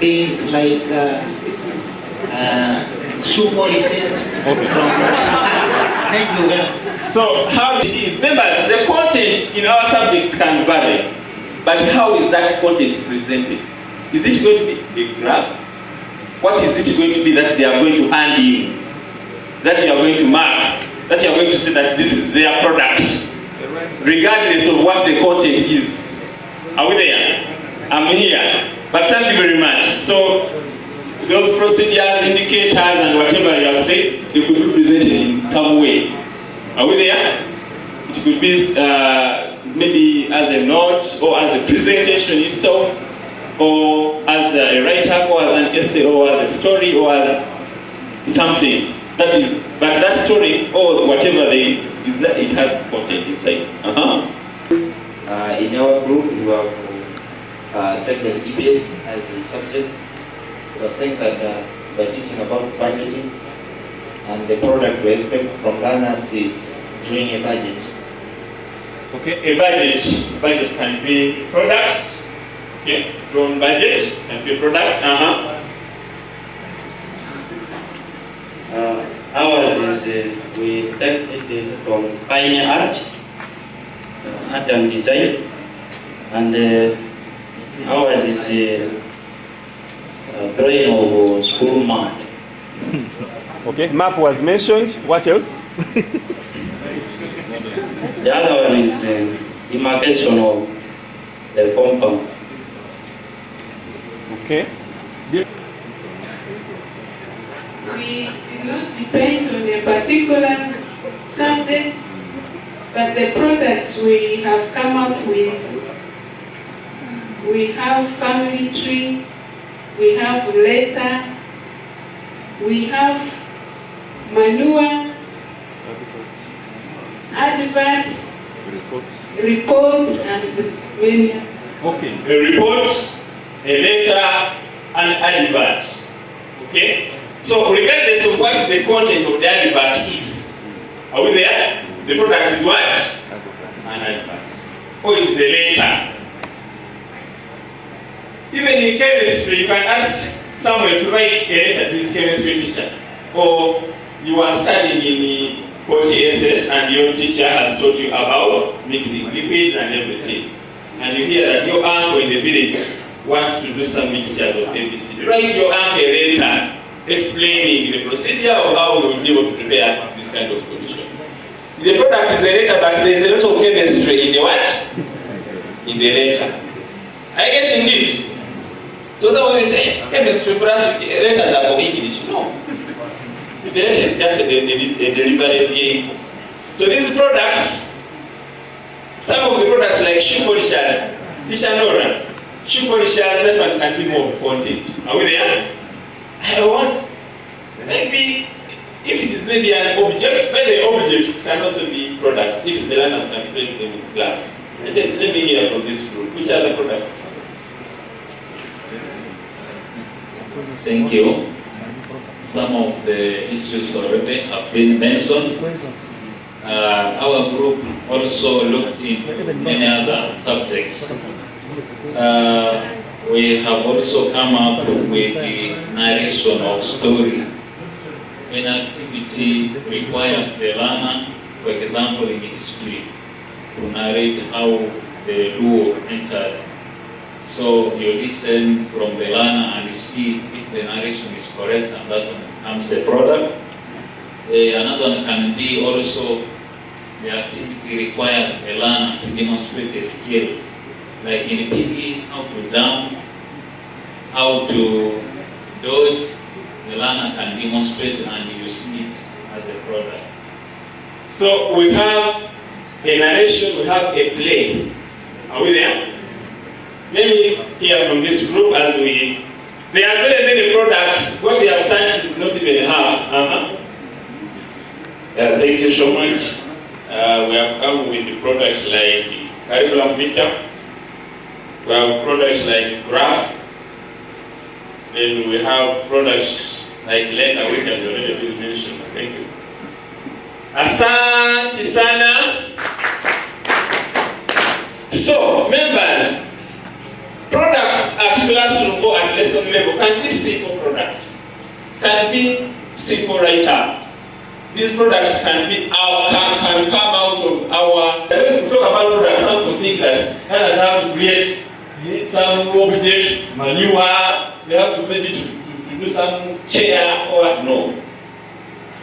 things like shoe policies. So how it is, remember, the content in our subjects can vary, but how is that content presented? Is it going to be a graph? What is it going to be that they are going to hand in, that you are going to mark, that you are going to say that this is their product, regardless of what the content is? Are we there? I'm here. But thank you very much. So those procedures, indicators, and whatever you have said, it could be presented in some way. Are we there? It could be maybe as a note, or as a presentation itself, or as a write-up, or as an essay, or as a story, or as something. That is, but that story, or whatever it has content inside. In our group, we have taken EBS as a subject. We are saying that we are teaching about budgeting, and the product we expect from learners is doing a budget. Okay, a budget. Budget can be product. Okay, drawn budget can be product. Ours is we take it from fine art and design, and ours is drawing of school map. Okay, map was mentioned. What else? The other one is demarcation of the compound. Okay. We do not depend on a particular subject, but the products we have come up with, we have family tree, we have letter, we have manure, advert, report, and many. Okay, a report, a letter, and advert. Okay? So regardless of what the content of the advert is, are we there? The product is what? An advert. Or it is a letter. Even in chemistry, you can ask someone to write a letter to his chemistry teacher. Or you are studying in Kochi SS and your teacher has taught you about mixing liquids and everything. And you hear that your uncle in the village wants to do some mixtures of ABC. Write your uncle a letter explaining the procedure of how we will be able to prepare this kind of solution. The product is a letter, but there is a lot of chemistry in the what? In the letter. I get English. So someone will say, chemistry for us, letters are for English. No. The letter is just a delivery vehicle. So these products, some of the products like shoe polishers, teacher Nora, shoe polishers, that one can be more content. Are we there? I want, maybe, if it is maybe an object, but the objects can also be products, if the learners can play them in class. Let me hear from this group. Which are the products? Thank you. Some of the issues already have been mentioned. our group also looked into many other subjects. We have also come up with the narration of story. An activity requires the learner, for example in history, to narrate how the Luo entered. So you listen from the learner and see if the narration is correct, and that becomes a product. Another one can be also the activity requires a learner to demonstrate a skill. Like in PE, how to jump, how to dodge, the learner can demonstrate and you see it as a product. So we have a narration, we have a play. Are we there? Let me hear from this group as there are very many products. What we have touched is not even half. Thank you so much. We have come with the products like curriculum vitae. We have products like graph. Then we have products like learner, which I already mentioned. Thank you. Asante sana. So, members, products at classroom or at lesson level can be simple products, can be simple write-ups. These products can come out of our. When we talk about products, some people think that learners have to create some objects, manure. They have to maybe to do some chair or what. No.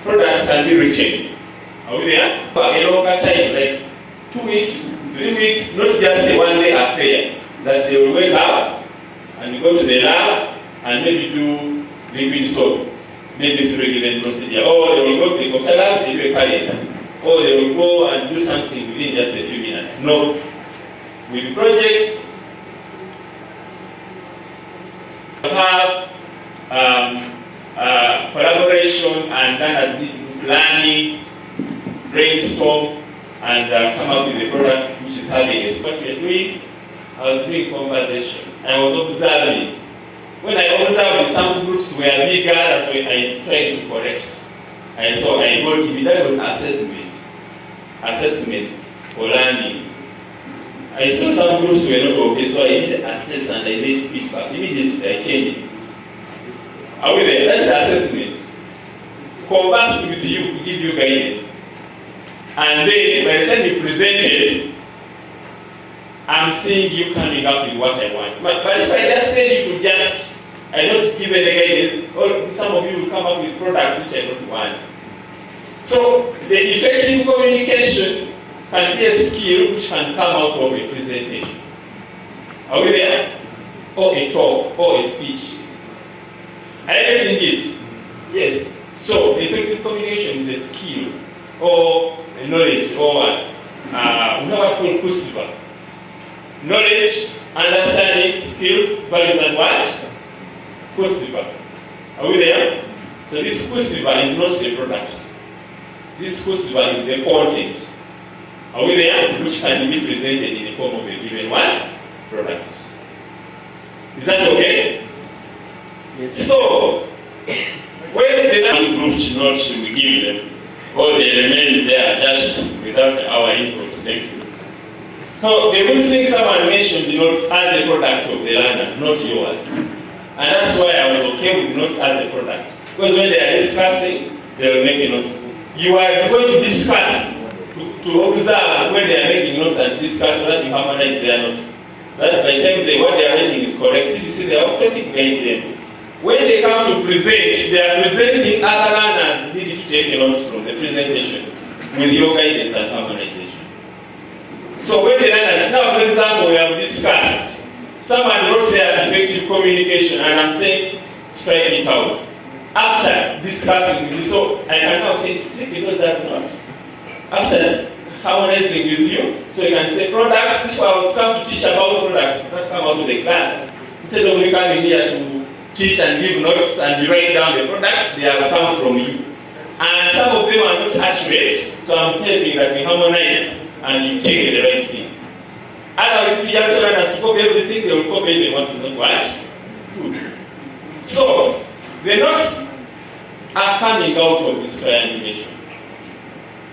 Products can be written. Are we there? For a longer time, like 2 weeks, 3 weeks, not just a one-day affair. That they will wake up and go to the lab and maybe do liquid soap, maybe through a given procedure. Or they will go to the computer lab, they do a calendar. Or they will go and do something within just a few minutes. No. With projects, we have collaboration and done as planning, brainstorm, and come up with a product which is having a what we are doing. I was doing conversation. I was observing. When I observed some groups were bigger, that's why I tried to correct. And so I got to that was assessment for learning. I saw some groups were not okay, so I did assess and I made feedback. Immediately I changed the groups. Are we there? That's the assessment. Converse with you to give you guidance. And then by the time you presented, I'm seeing you coming up with what I want. But if I just said you could I don't give any guidance, or some of you will come up with products which I don't want. So the effective communication can be a skill which can come out of a presentation. Are we there? Or a talk, or a speech. Are you getting it? Yes. So effective communication is a skill, or a knowledge, or we have what called kusiba. Knowledge, understanding, skills, values, and what? Kusiba. Are we there? So this kusiba is not the product. This kusiba is the content. Are we there? Which can be presented in the form of a given what? Product. Is that okay? Yes. So, when the learning groups notes we give them, or they remain there just without our input. Thank you. So they will think someone mentioned the notes as a product of the learners, not yours. And that's why I was okay with notes as a product. Because when they are discussing, they will make notes. You are going to discuss, to observe when they are making notes and discuss so that you harmonize their notes. That by the time what they are writing is correct. If you see they are topic, guide them. When they come to present, they are presenting other learners need to take notes from the presentations with your guidance and harmonization. So when the learners, now for example, we have discussed, someone wrote their effective communication and I'm saying, strike it out. After discussing with you, so I can now take those as notes. After harmonizing with you, so you can say products, if I was come to teach about products, that come out of the class. Instead of me coming here to teach and give notes and you write down the products, they have come from you. And some of them are not accurate, so I'm helping that we harmonize and you take the right thing. Otherwise, if you just learn us to copy everything, they will copy even what is not what? Good. So, the notes are coming out of this animation.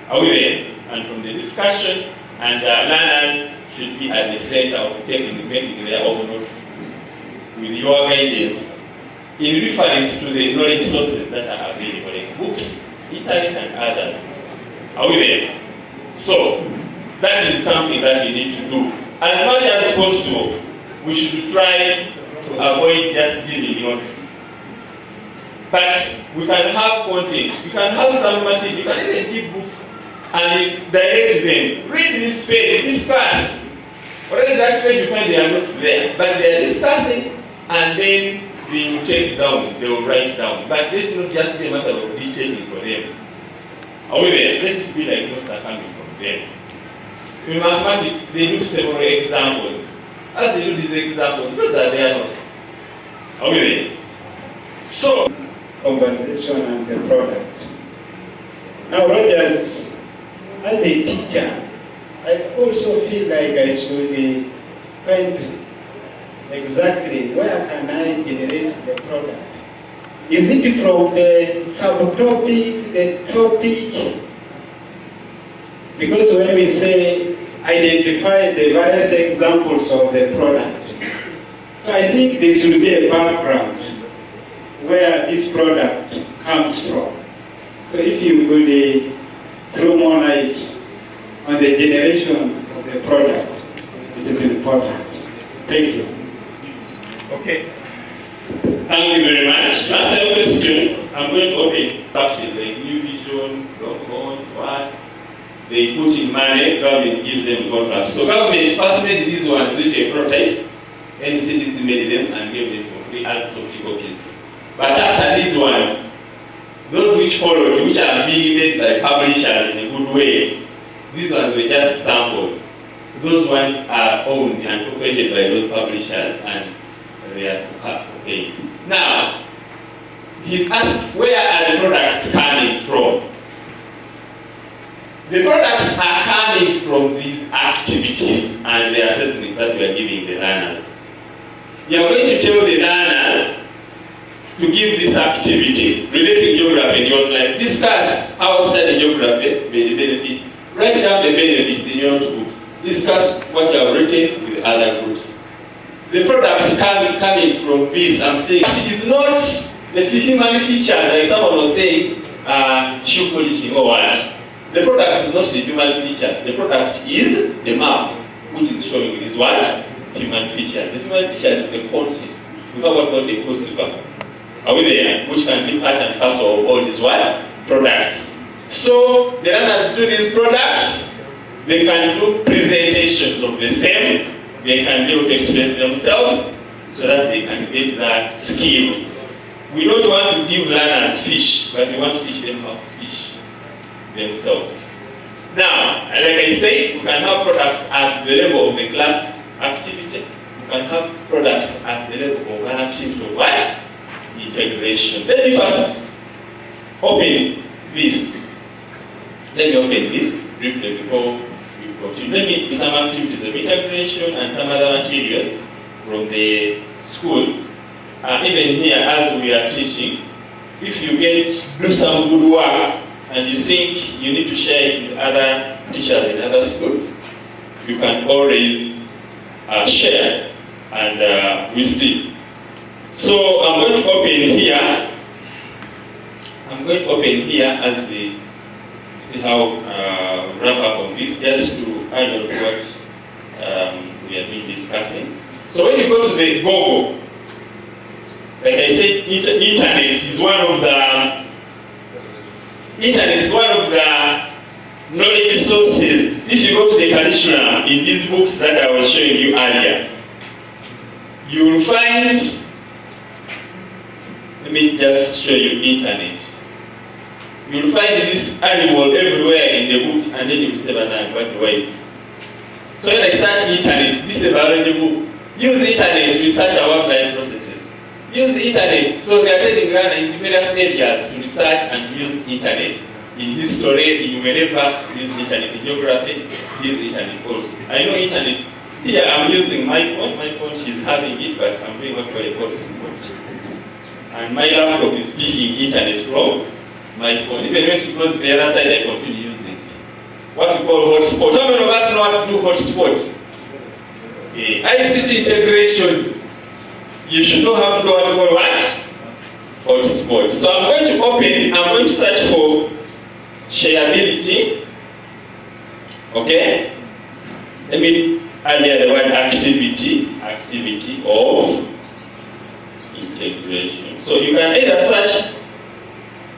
Are we there? and from the discussion, and learners should be at the center of making their own notes with your guidance in reference to the knowledge sources that are available, like books, internet, and others. Are we there? So, that is something that you need to do. As much as possible, we should try to avoid just giving notes. But we can have content, we can have some material, you can even give books and direct them. Read this page, discuss. Already that page you find their notes there, but they are discussing and then they will take down, they will write down. But let's not just be a matter of dictating for them. Are we there? Let it be like notes are coming from them. In mathematics, they do several examples. As they do these examples, those are their notes. Are we there? So, conversation and the product. Now, Rogers, as a teacher, I also feel like I should find exactly where can I generate the product. Is it from the subtopic, the topic? Because when we say identify the various examples of the product, so I think there should be a background where this product comes from. So if you could throw more light on the generation of the product, it is important. Thank you. Okay. Thank you very much. To answer your question, I'm going to open practice like New Vision, Koboko, what they put in money, government gives them contracts. So government first made these ones which are prototypes, and CDC made them and gave them for free as soft copies. But after these ones, those which followed, which are being made by publishers in a good way, these ones were just samples. Those ones are owned and operated by those publishers and they are okay. Now, he asks, where are the products coming from? The products are coming from these activities and the assessments that we are giving the learners. We are going to tell the learners to give this activity relating geography in your life. Discuss how studying geography may benefit. Write down the benefits in your notebooks. Discuss what you have written with other groups. The product coming from this, I'm saying, it is not the human features like someone was saying, shoe polishing or what. The product is not the human feature. The product is the map, which is showing is what? Human features. The human features is the content. We have what called the possible. Are we there? Which can be part and parcel of all these what? Products. So the learners do these products, they can do presentations of the same, they can be able to express themselves so that they can get that skill. We don't want to give learners fish, but we want to teach them how to fish themselves. Now, like I said, we can have products at the level of the class activity. We can have products at the level of an activity of what? Integration. Let me first open this. Let me open this briefly before we continue. Let me some activities of integration and some other materials from the schools. Even here, as we are teaching, if you do some good work and you think you need to share it with other teachers in other schools, you can always share and we see. So I'm going to open here. I'm going to open here as the see how wrap up on this, just to add on what we have been discussing. So when you go to the Google, like I said, internet is one of the knowledge sources. If you go to the curriculum in these books that I was showing you earlier, you will find, let me just show you internet. You will find this animal everywhere in the books, and then you will say, what do I do? So when I search internet, this is a biology book. Use the internet to research our life processes. Use the internet. So they are telling learners in various areas to research and use internet. In history, in wherever, use internet. In geography, use internet also. I know internet. Here I'm using my phone. My phone, she's having it, but I'm doing what I call smart. And my laptop is speaking internet from my phone. Even when she goes to the other side, I continue using it. what we call hotspot. How many of us know how to do hotspot? ICT integration. You should know how to do what we call what? Hotspot. So I'm going to search for shareability. Okay? Let me add here the word activity of integration. So you can either search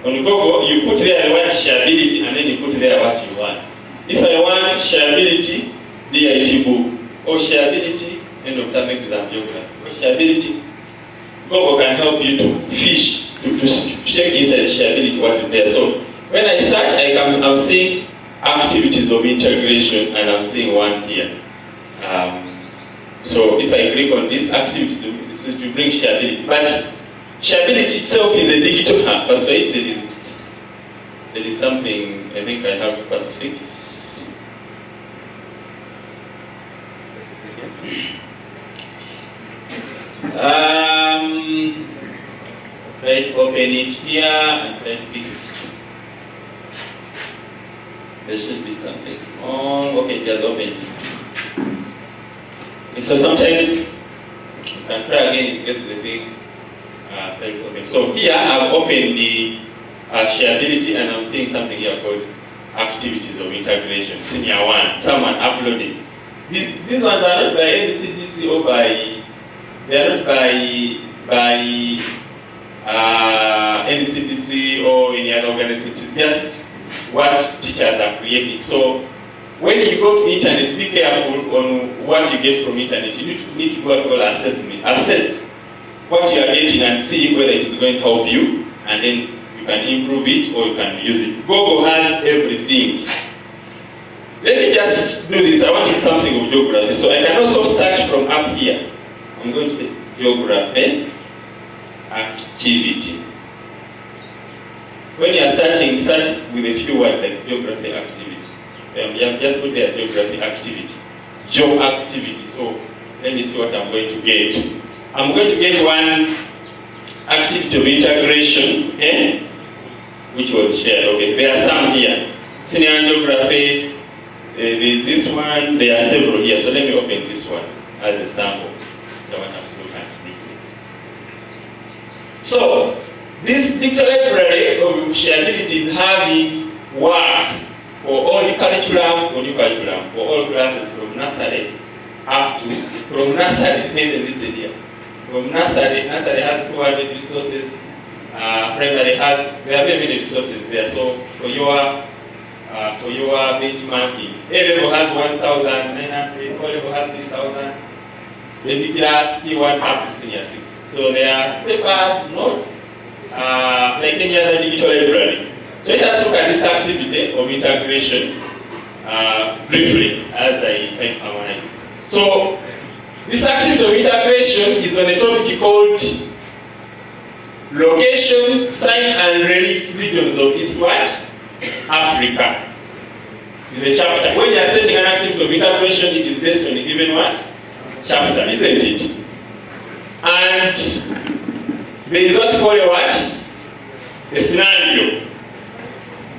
on Google, you put there the word shareability and then you put there what you want. If I want shareability, DIT book, or shareability, end of term exam geography, or shareability, Google can help you to fish, to check inside shareability what is there. So when I search, I'm seeing activities of integration and I'm seeing one here. So if I click on this activity, this is to bring shareability. But shareability itself is a digital hub. So there is something I think I have to fix. Try to open it here and try to fix. There should be something small. Okay, it has opened. So sometimes you can try again in case the thing fails open. So here I've opened the shareability and I'm seeing something here called activities of integration. Senior 1. Someone uploaded. These ones are not by NCDC or they are not by NCDC or any other organization. It's just what teachers are creating. So when you go to internet, be careful on what you get from internet. You need to do what we call assessment. Assess what you are getting and see whether it is going to help you, and then you can improve it or you can use it. Google has everything. Let me just do this. I wanted something of geography. So I can also search from up here. I'm going to say geography activity. When you are searching, search with a few words like geography activity. You have just put there geography activity. Geo activity. So let me see what I'm going to get. I'm going to get one activity of integration, which was shared. Okay, there are some here. Senior geography. There is this one, there are several here, so let me open this one as a sample. I want us to look at briefly. So, this digital library of shareability is having work for all the curriculum, for all classes from nursery up to, from nursery, listed here. From nursery has 200 resources, primary has, there are very many resources there, so for your benchmarking. A level has 1,900, O level has 3,000, baby class, P1 up to senior 6. So there are papers, notes, like any other digital library. So let us look at this activity of integration briefly as I harmonize. So this activity of integration is on a topic called location, size and relief regions of East what? Africa is a chapter. When you are setting an activity of integration, it is based on a given what? Chapter, isn't it? And there is what you call a what? A scenario.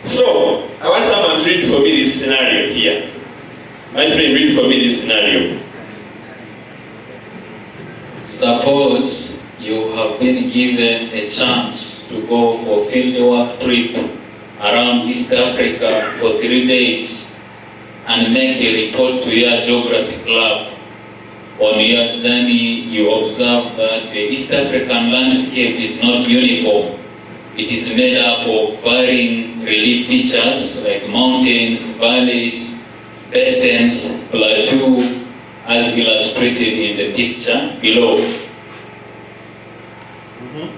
So, I want someone to read for me this scenario here. My friend, read for me this scenario. Suppose you have been given a chance to go for fieldwork trip around East Africa for 3 days and make a report to your geography club. On your journey, you observe that the East African landscape is not uniform. It is made up of varying relief features like mountains, valleys, basins, plateaux, as illustrated in the picture below.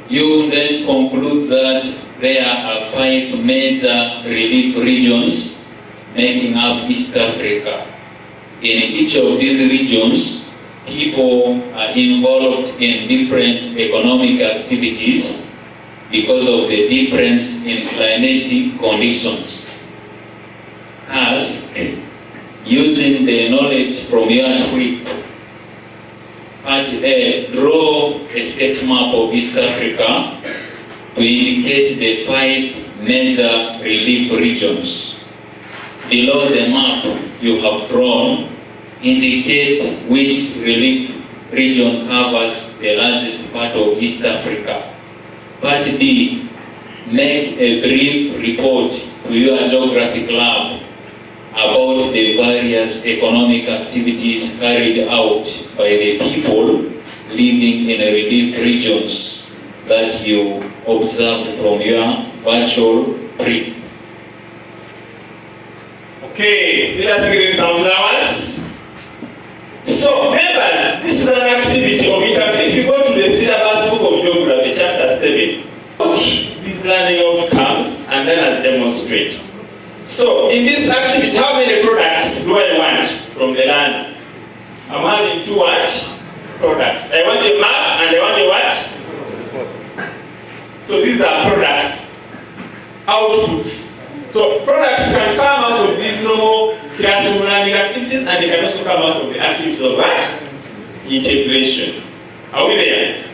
You then conclude that there are 5 major relief regions making up East Africa. In each of these regions, people are involved in different economic activities because of the difference in climatic conditions. Ask, using the knowledge from your trip, Part A, draw a sketch map of East Africa to indicate the 5 major relief regions. below the map you have drawn, indicate which relief region covers the largest part of East Africa. Part B, make a brief report to your geography club about the various economic activities carried out by the people living in relief regions that you observed from your virtual trip. Okay, let us give some flowers. So, members, this is an activity of interpretation. If you go to the syllabus book of geography, chapter 7, these learning outcomes and then as demonstrate. So, in this activity, how many products do I want from the land? I'm having 2 what? Products. I want a map and I want a what? So, these are products, outputs. So, products can come out of these normal classroom learning activities and they can also come out of the activities of what? Integration. Are we there?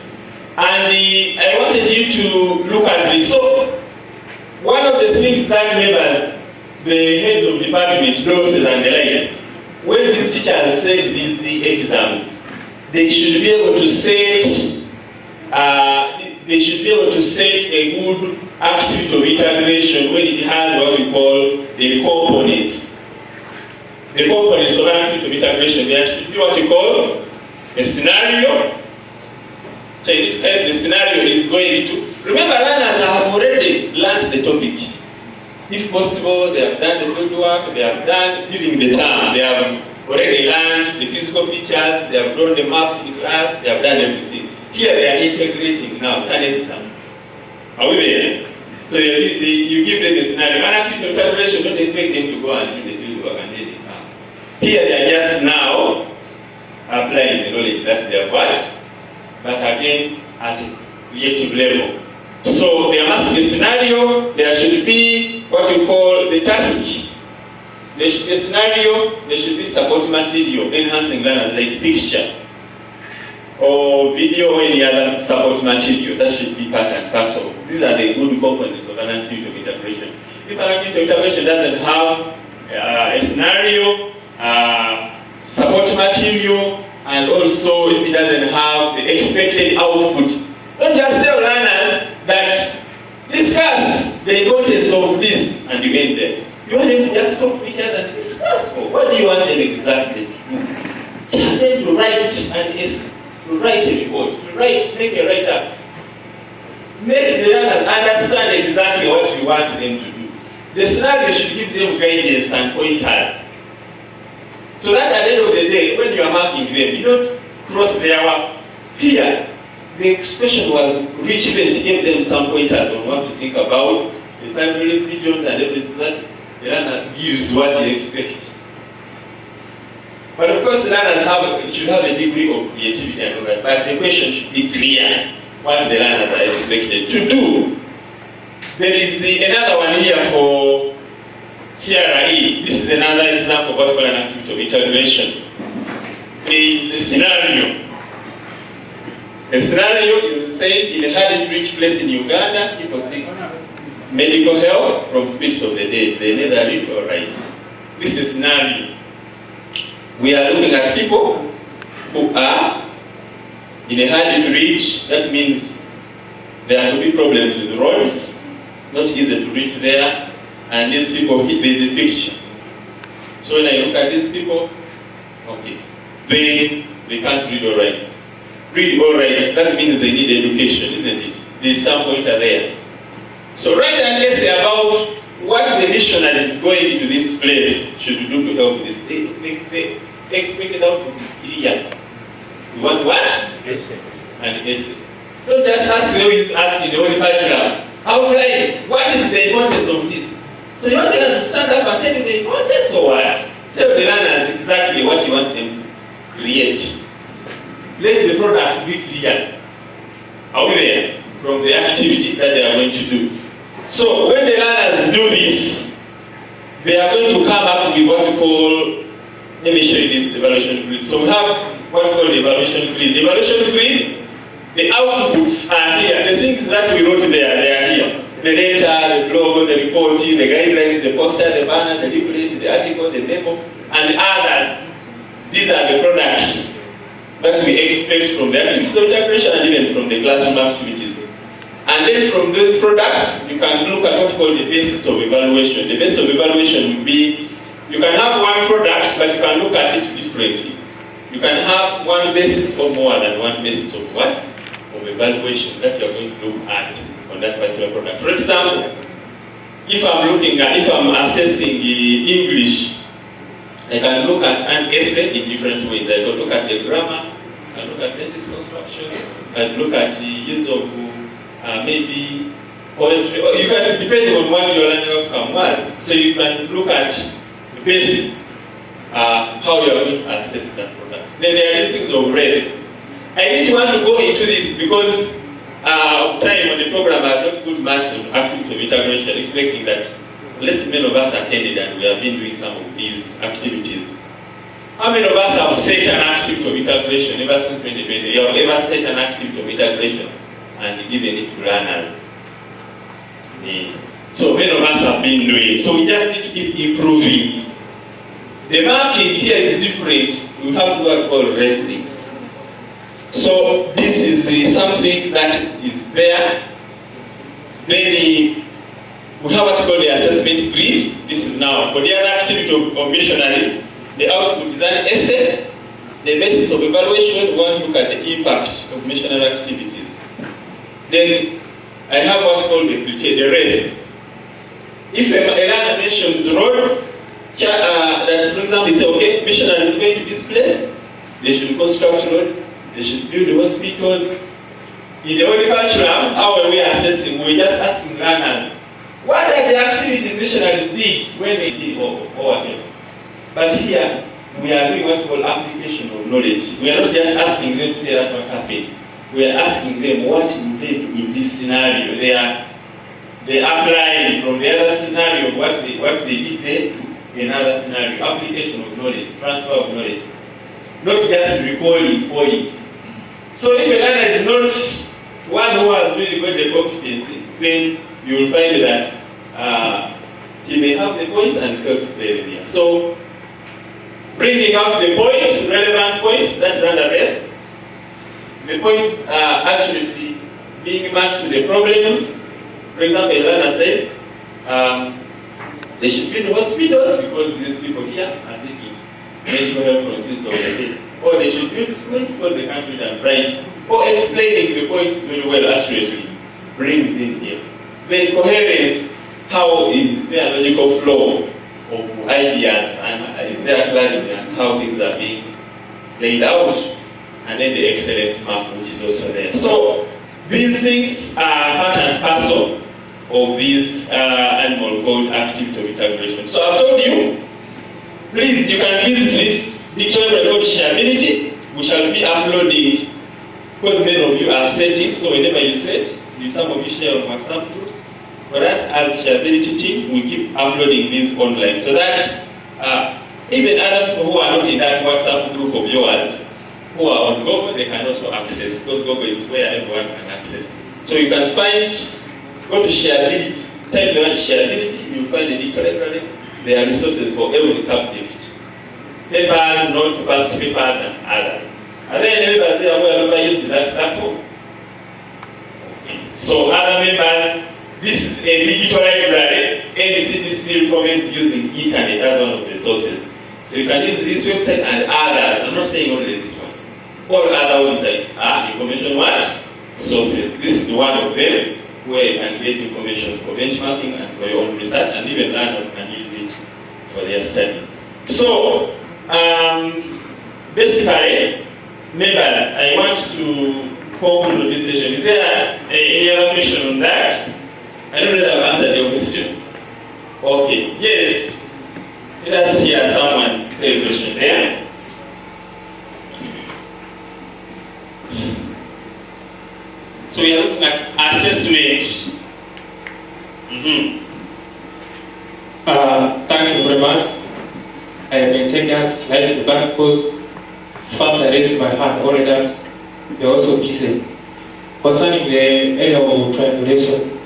And I wanted you to look at this. So, one of the things that members, the heads of department, bosses and the like, when these teachers set these exams, they should be able to set a good activity of integration when it has what we call the components. The components of an activity of integration, there should be what we call a scenario. So in this case, the scenario is going to, remember, learners have already learned the topic. If possible, they have done the field work, they have done during the term, they have already learned the physical features, they have drawn the maps in class, they have done everything. Here they are integrating now, it's an exam. Are we there? So you give them a scenario. An activity of integration, don't expect them to go and do the field work and then they come. Here they are just now applying the knowledge that they have got, but again at a creative level. So there must be a scenario, there should be what you call the task. There should be a scenario, there should be support material, enhancing learners like picture or video or any other support material. That should be part and parcel. These are the good components of an activity of integration. If an activity of integration doesn't have a scenario, support material, and also if it doesn't have the expected output, don't just tell learners that discuss the importance of this and you end there. You want them to just talk to each other and discuss. What do you want them exactly? Tell them to write a report, make a write-up. Make the learners understand exactly what you want them to do. The scenario should give them guidance and pointers. So that at the end of the day, when you are marking them, you don't cross their work. Here, the expression was rich, gave them some pointers on what to think about, the 5 relief regions and everything that the learner gives what you expect. But of course, learners should have a degree of creativity and all that, but the question should be clear what the learners are expected to do. There is another one here for CRE. This is another example of what we call an activity of integration. There is a scenario. A scenario is saying in a hard-to-reach place in Uganda, people seek medical help from spirits of the dead. They neither read or write. This is a scenario. We are looking at people who are in a hard-to-reach. That means there will be problems with the roads, not easy to reach there, and these people, there is a picture. So when I look at these people, okay, they can't read or write. Read or write, that means they need education, isn't it? There is some pointer there. So write an essay about what the missionaries going into this place should do to help this. They expected output is clear. You want what? Essay. An essay. Don't just ask the way you ask in the Holy Bible. Outline, what is the importance of this? So you want them to stand up and tell you the importance or what? Tell the learners exactly what you want them to create. Let the product be clear. Are we there? From the activity that they are going to do. So when the learners do this, they are going to come up with what we call, let me show you this evaluation grid. So we have what we call the evaluation grid. The evaluation grid, the outputs are here. The things that we wrote there, they are here. the letter, the blog, the report, the guidelines, the poster, the banner, the leaflet, the article, the memo, and the others. These are the products that we expect from the activities of integration and even from the classroom activities. And then from those products, you can look at what's called the basis of evaluation. The basis of evaluation will be, you can have one product, but you can look at it differently. You can have one basis or more than one basis of what? Of evaluation that you are going to look at on that particular product. For example, if I'm assessing English, I can look at an essay in different ways. I can look at the grammar, I can look at sentence construction, I can look at the use of maybe poetry, or you can, depending on what your learning outcome was, so you can look at the basis, how you are going to assess that product. Then there are things of race. I didn't want to go into this because of time on the program. I have not put much on activity of integration, expecting that less many of us attended and we have been doing some of these activities. How many of us have set an activity of integration ever since 2020? You have ever set an activity of integration and given it to learners? So many of us have been doing. So we just need to keep improving. The marking here is different. We have what we call racing. So this is something that is there. Then we have what we call the assessment grid. This is now for the other activity of missionaries. The output is an essay. The basis of evaluation, we want to look at the impact of missionary activities. Then I have what we call the race. If a learner mentions roads, that for example, you say, okay, missionaries are going to this place, they should construct roads, they should build hospitals. In the only curriculum, how are we assessing? We're just asking learners, what are the activities missionaries did when they did or whatever? But here, we are doing what we call application of knowledge. We are not just asking them to tell us what happened. We are asking them what will they do in this scenario. They are applying from the other scenario what they did there to another scenario. Application of knowledge, transfer of knowledge. Not just recalling points. So if a learner is not one who has really got the competency, then you will find that he may have the points and fail to play them here. So bringing up the points, relevant points, that is under rest. The points are actually being matched to the problems. For example, a learner says they should build hospitals because these people here are seeking medical help from this over there. Or they should build schools because they can't read and write. Or explaining the points very well accurately brings in here. Then coherence, how is there a logical flow of ideas and is there clarity on how things are being laid out? And then the excellence mark, which is also there. So these things are part and parcel of this animal called activity of integration. So I've told you, please, you can visit this dictionary called shareability. We shall be uploading, because many of you are setting, so whenever you set, if some of you share on WhatsApp groups, for us as shareability team, we keep uploading this online so that even other people who are not in that WhatsApp group of yours, who are on Google, they can also access, because Google is where everyone can access. So you can go to shareability, type the word shareability, you'll find the dictionary. There are resources for every subject. Papers, notes, past papers, and others. And then the members there who have ever used that platform. So other members, this is a digital library. NCDC recommends using internet as one of the sources. So you can use this website and others. I'm not saying only this one. All other websites are information what? Sources. This is one of them where you can get information for benchmarking and for your own research, and even learners can use it for their studies. So, basically, members, I want to conclude this session. Is there any other question on that? I don't know if I've answered your question. Okay, yes. Let us hear someone say a question there. So we are looking at assessment. Thank you very much. I may take us right to the back because first I raised my hand only that you're also busy. Concerning the area of triangulation,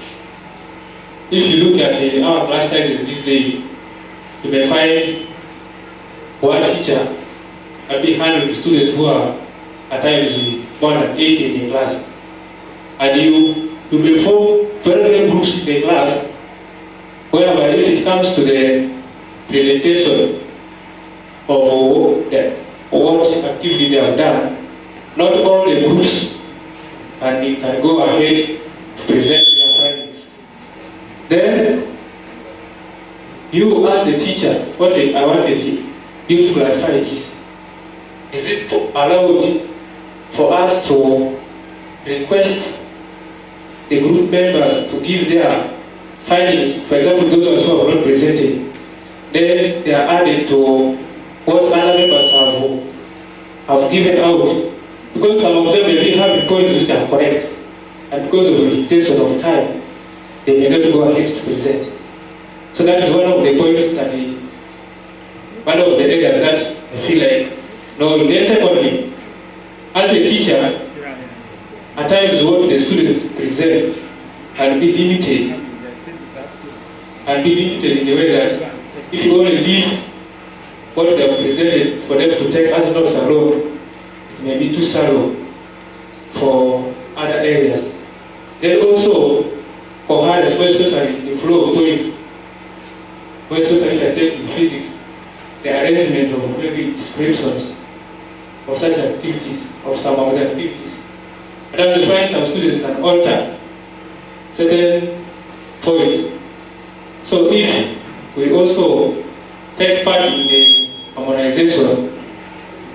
if you look at our class sizes these days, you may find one teacher maybe handling students who are at times more than 80 in the class. And you may form very many groups in the class, whereby if it comes to the presentation of what activity they have done, not all the groups can go ahead to present their findings. Then you ask the teacher, what I wanted you to clarify is it allowed for us to request the group members to give their findings, for example, those ones who have not presented, then they are added to what other members have given out, because some of them may be having points which are correct, and because of the limitation of time, they may not go ahead to present. So that is one of the points that one of the areas that I feel like, no, then secondly, as a teacher, at times what the students present can be limited. And be limited in the way that if you only leave what they have presented for them to take as notes alone, it may be too shallow for other areas. Then also, coherence, especially the flow of points, especially if I take in physics, the arrangement of maybe descriptions of such activities, of some other activities. And I will find some students can alter certain points. So if we also take part in the harmonization,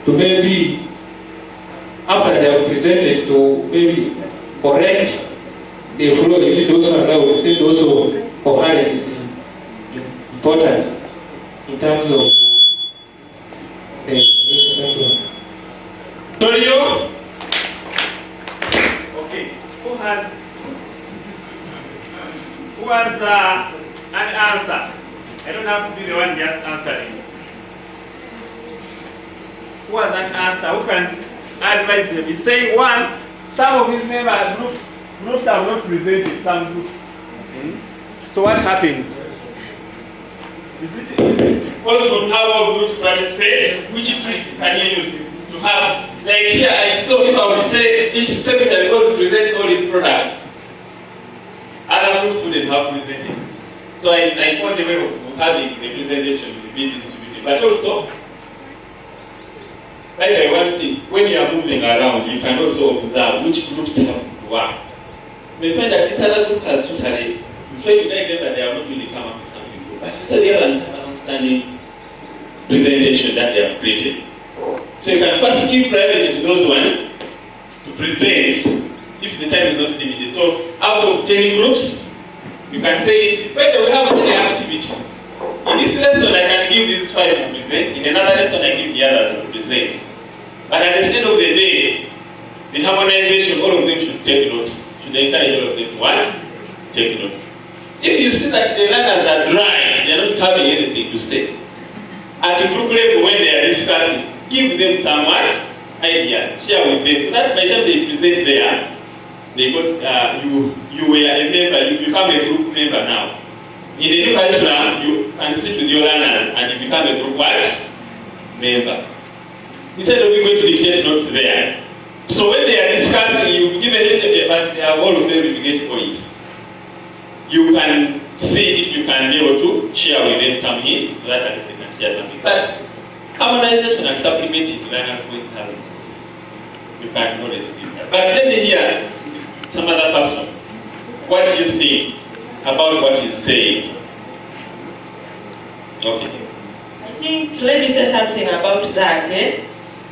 to maybe, after they have presented, to maybe correct the flow, is it also allowed, since also coherence is important in terms of the Torio? Okay, who has an answer? I don't have to be the one just answering. Who has an answer? Who can advise them? He's saying one, some of his members groups have not presented, some groups. So what happens? Is it also how all groups participate? Which trick can you use to have, like here I saw, if I was to say each secretary goes to present all his products, other groups wouldn't have presented. So I found a way of having the presentation be distributed. But also, by the way, one thing, when you are moving around, you can also observe which groups have worked. You may find that this other group has totally, so if you like them that they have not really come up with something good. But you still have an outstanding presentation that they have created. So you can first give priority to those ones to present if the time is not limited. So out of 10 groups, you can say, whether we have many activities. In this lesson, I can give these 5 to present. In another lesson, I give the others to present. But at the end of the day, the harmonization, all of them should take notes. Should encourage all of them to what? Take notes. If you see that the learners are dry, they are not having anything to say, at the group level when they are discussing, give them some ideas, share with them. So that by the time they present there, they got, you were a member, you become a group member now. In the new curriculum, you can sit with your learners and you become a group what? Member. Instead of you going to dictate notes there. So when they are discussing, you give a but they have all of them will get points. You can see if you can be able to share with them some hints so that at least they can share something. But harmonization and supplementing the learners' points hasn't. You can always do that. But let me hear some other person. What do you think about what he's saying? Okay. I think, let me say something about that.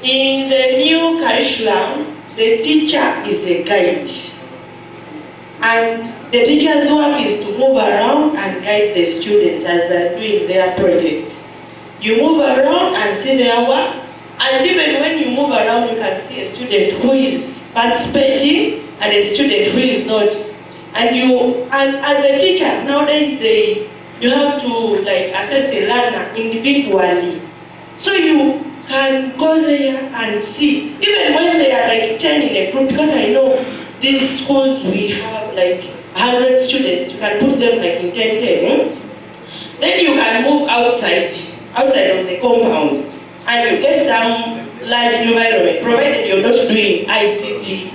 In the new curriculum, the teacher is a guide. And the teacher's work is to move around and guide the students as they're doing their projects. You move around and see their work, and even when you move around, you can see a student who is participating and a student who is not. And as a teacher, nowadays you have to assess the learner individually. So you can go there and see, even when they are 10 in a group, because I know these schools we have 100 students, you can put them like in 10. Then you can move outside of the compound, and you get some large environment, provided you're not doing ICT,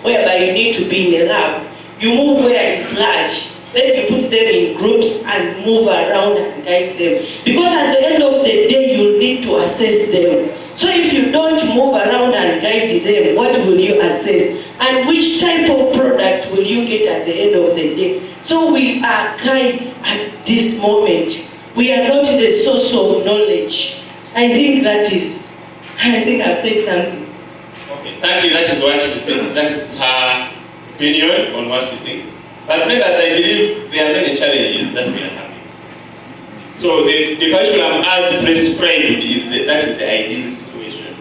whereby you need to be in a lab. You move where it's large, then you put them in groups and move around and guide them. Because at the end of the day, you need to assess them. So if you don't move around and guide them, what will you assess? And which type of product will you get at the end of the day? So we are guides at this moment. We are not the source of knowledge. I think I've said something. Okay, thank you. That is what she thinks. That is her opinion on what she thinks. But members, I believe there are many challenges that we are having. So the curriculum as prescribed that is the ideal situation.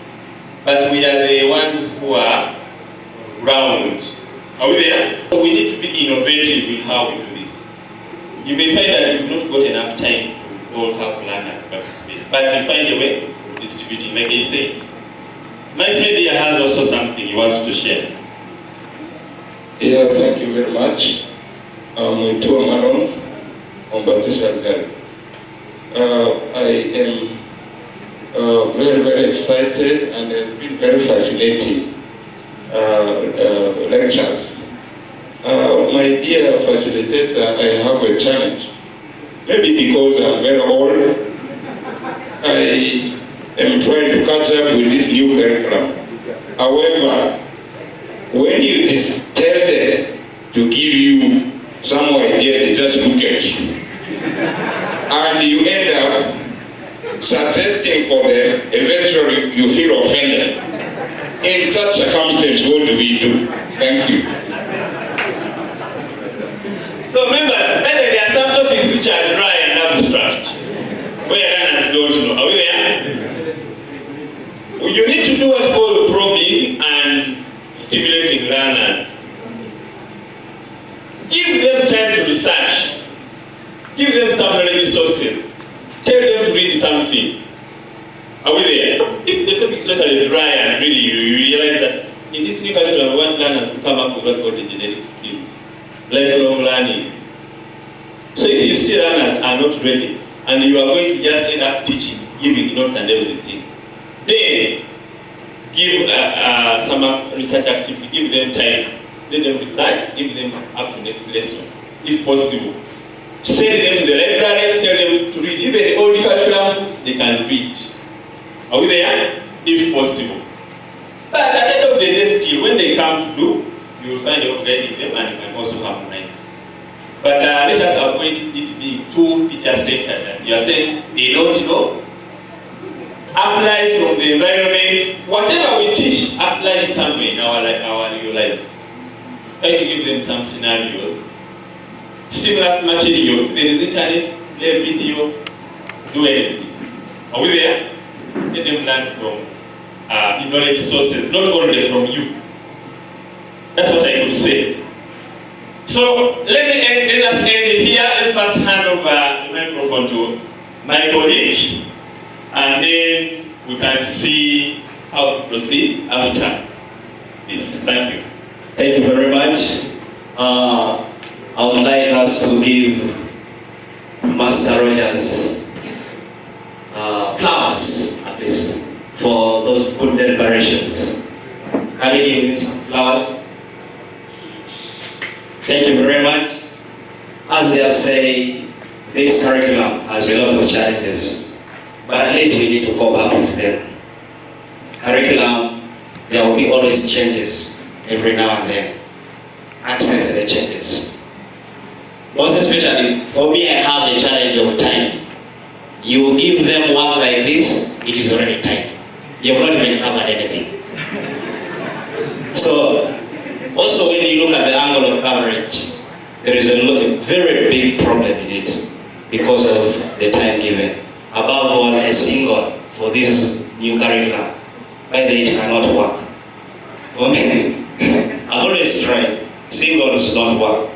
But we are the ones who are round. Are we there? So we need to be innovative in how we do this. You may find that you've not got enough time to all have learners participate. But you find a way of distributing, like I said. My friend here has also something he wants to share. Yeah, thank you very much. I'm Tom Malone on Baptist Valley. I am very, very excited, and it's been very fascinating lectures. My dear facilitator, I have a challenge. Maybe because I'm very old, I am trying to catch up with this new curriculum. However, when you tell them to give you some idea, they just look at you. And you end up suggesting for them, eventually you feel offended. In such circumstances, what do we do? Thank you. So members, maybe there are some topics which are dry and abstract, where learners don't know. Are we there? You need to do what's called probing and stimulating learners. Give them time to research. Give them some knowledge sources. Tell them to read something. Are we there? If the topic is totally dry and really you realize that in this new curriculum we want learners to come up with what called the genetic skills, lifelong learning. So if you see learners are not ready and you are going to just end up teaching, giving notes and everything, then give some research activity, give them time, let them research, give them up to next lesson, if possible. Send them to the library, tell them to read. Even the old curriculum books, they can read. Are we there? If possible. But at the end of the day, still, when they come to do, you will find your guiding them and you can also harmonize. But let us avoid it being too teacher-centered. You are saying they don't know. Apply from the environment. Whatever we teach, apply somewhere in our new lives. Try to give them some scenarios. Stimulus material. If there is internet, play video, do anything. Are we there? Let them learn from knowledge sources, not only from you. That's what I could say. So let us end here. Let us hand over the microphone to my colleague, and then we can see how to proceed after this. Thank you. Thank you very much. I would like us to give Master Rogers flowers, at least, for those good deliberations. Can you give him some flowers? Thank you very much. As we have said, this curriculum has a lot of challenges, but at least we need to cope up with them. Curriculum, there will be always changes every now and then. Accept the changes. Most especially, for me, I have the challenge of time. You give them work like this, it is already time. You have not even covered anything. So, also when you look at the angle of coverage, there is a very big problem in it because of the time given. Above all, a single for this new curriculum, by the it cannot work. For me, I've always tried. Singles don't work.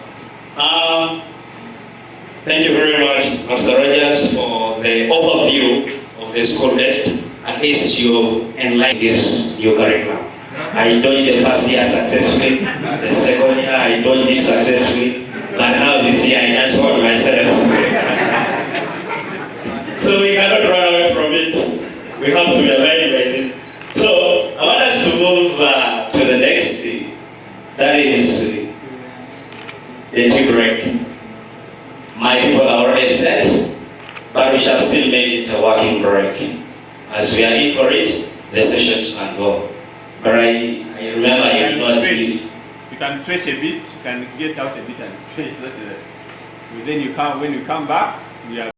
Thank you very much, Master Rogers, for the overview of the school test. At least you enlightened this new curriculum. I dodged the first year successfully, the second year I dodged it successfully, But now this year I just hold myself. So we cannot run away from it. We have to be abiding by it. So I want us to move to the next thing. That is the tea break. My people are already set, but we shall still make it a working break. As we are in for it, the sessions can go. But I remember you not You can stretch a bit, you can get out a bit and stretch. Then you come, when you come back, we are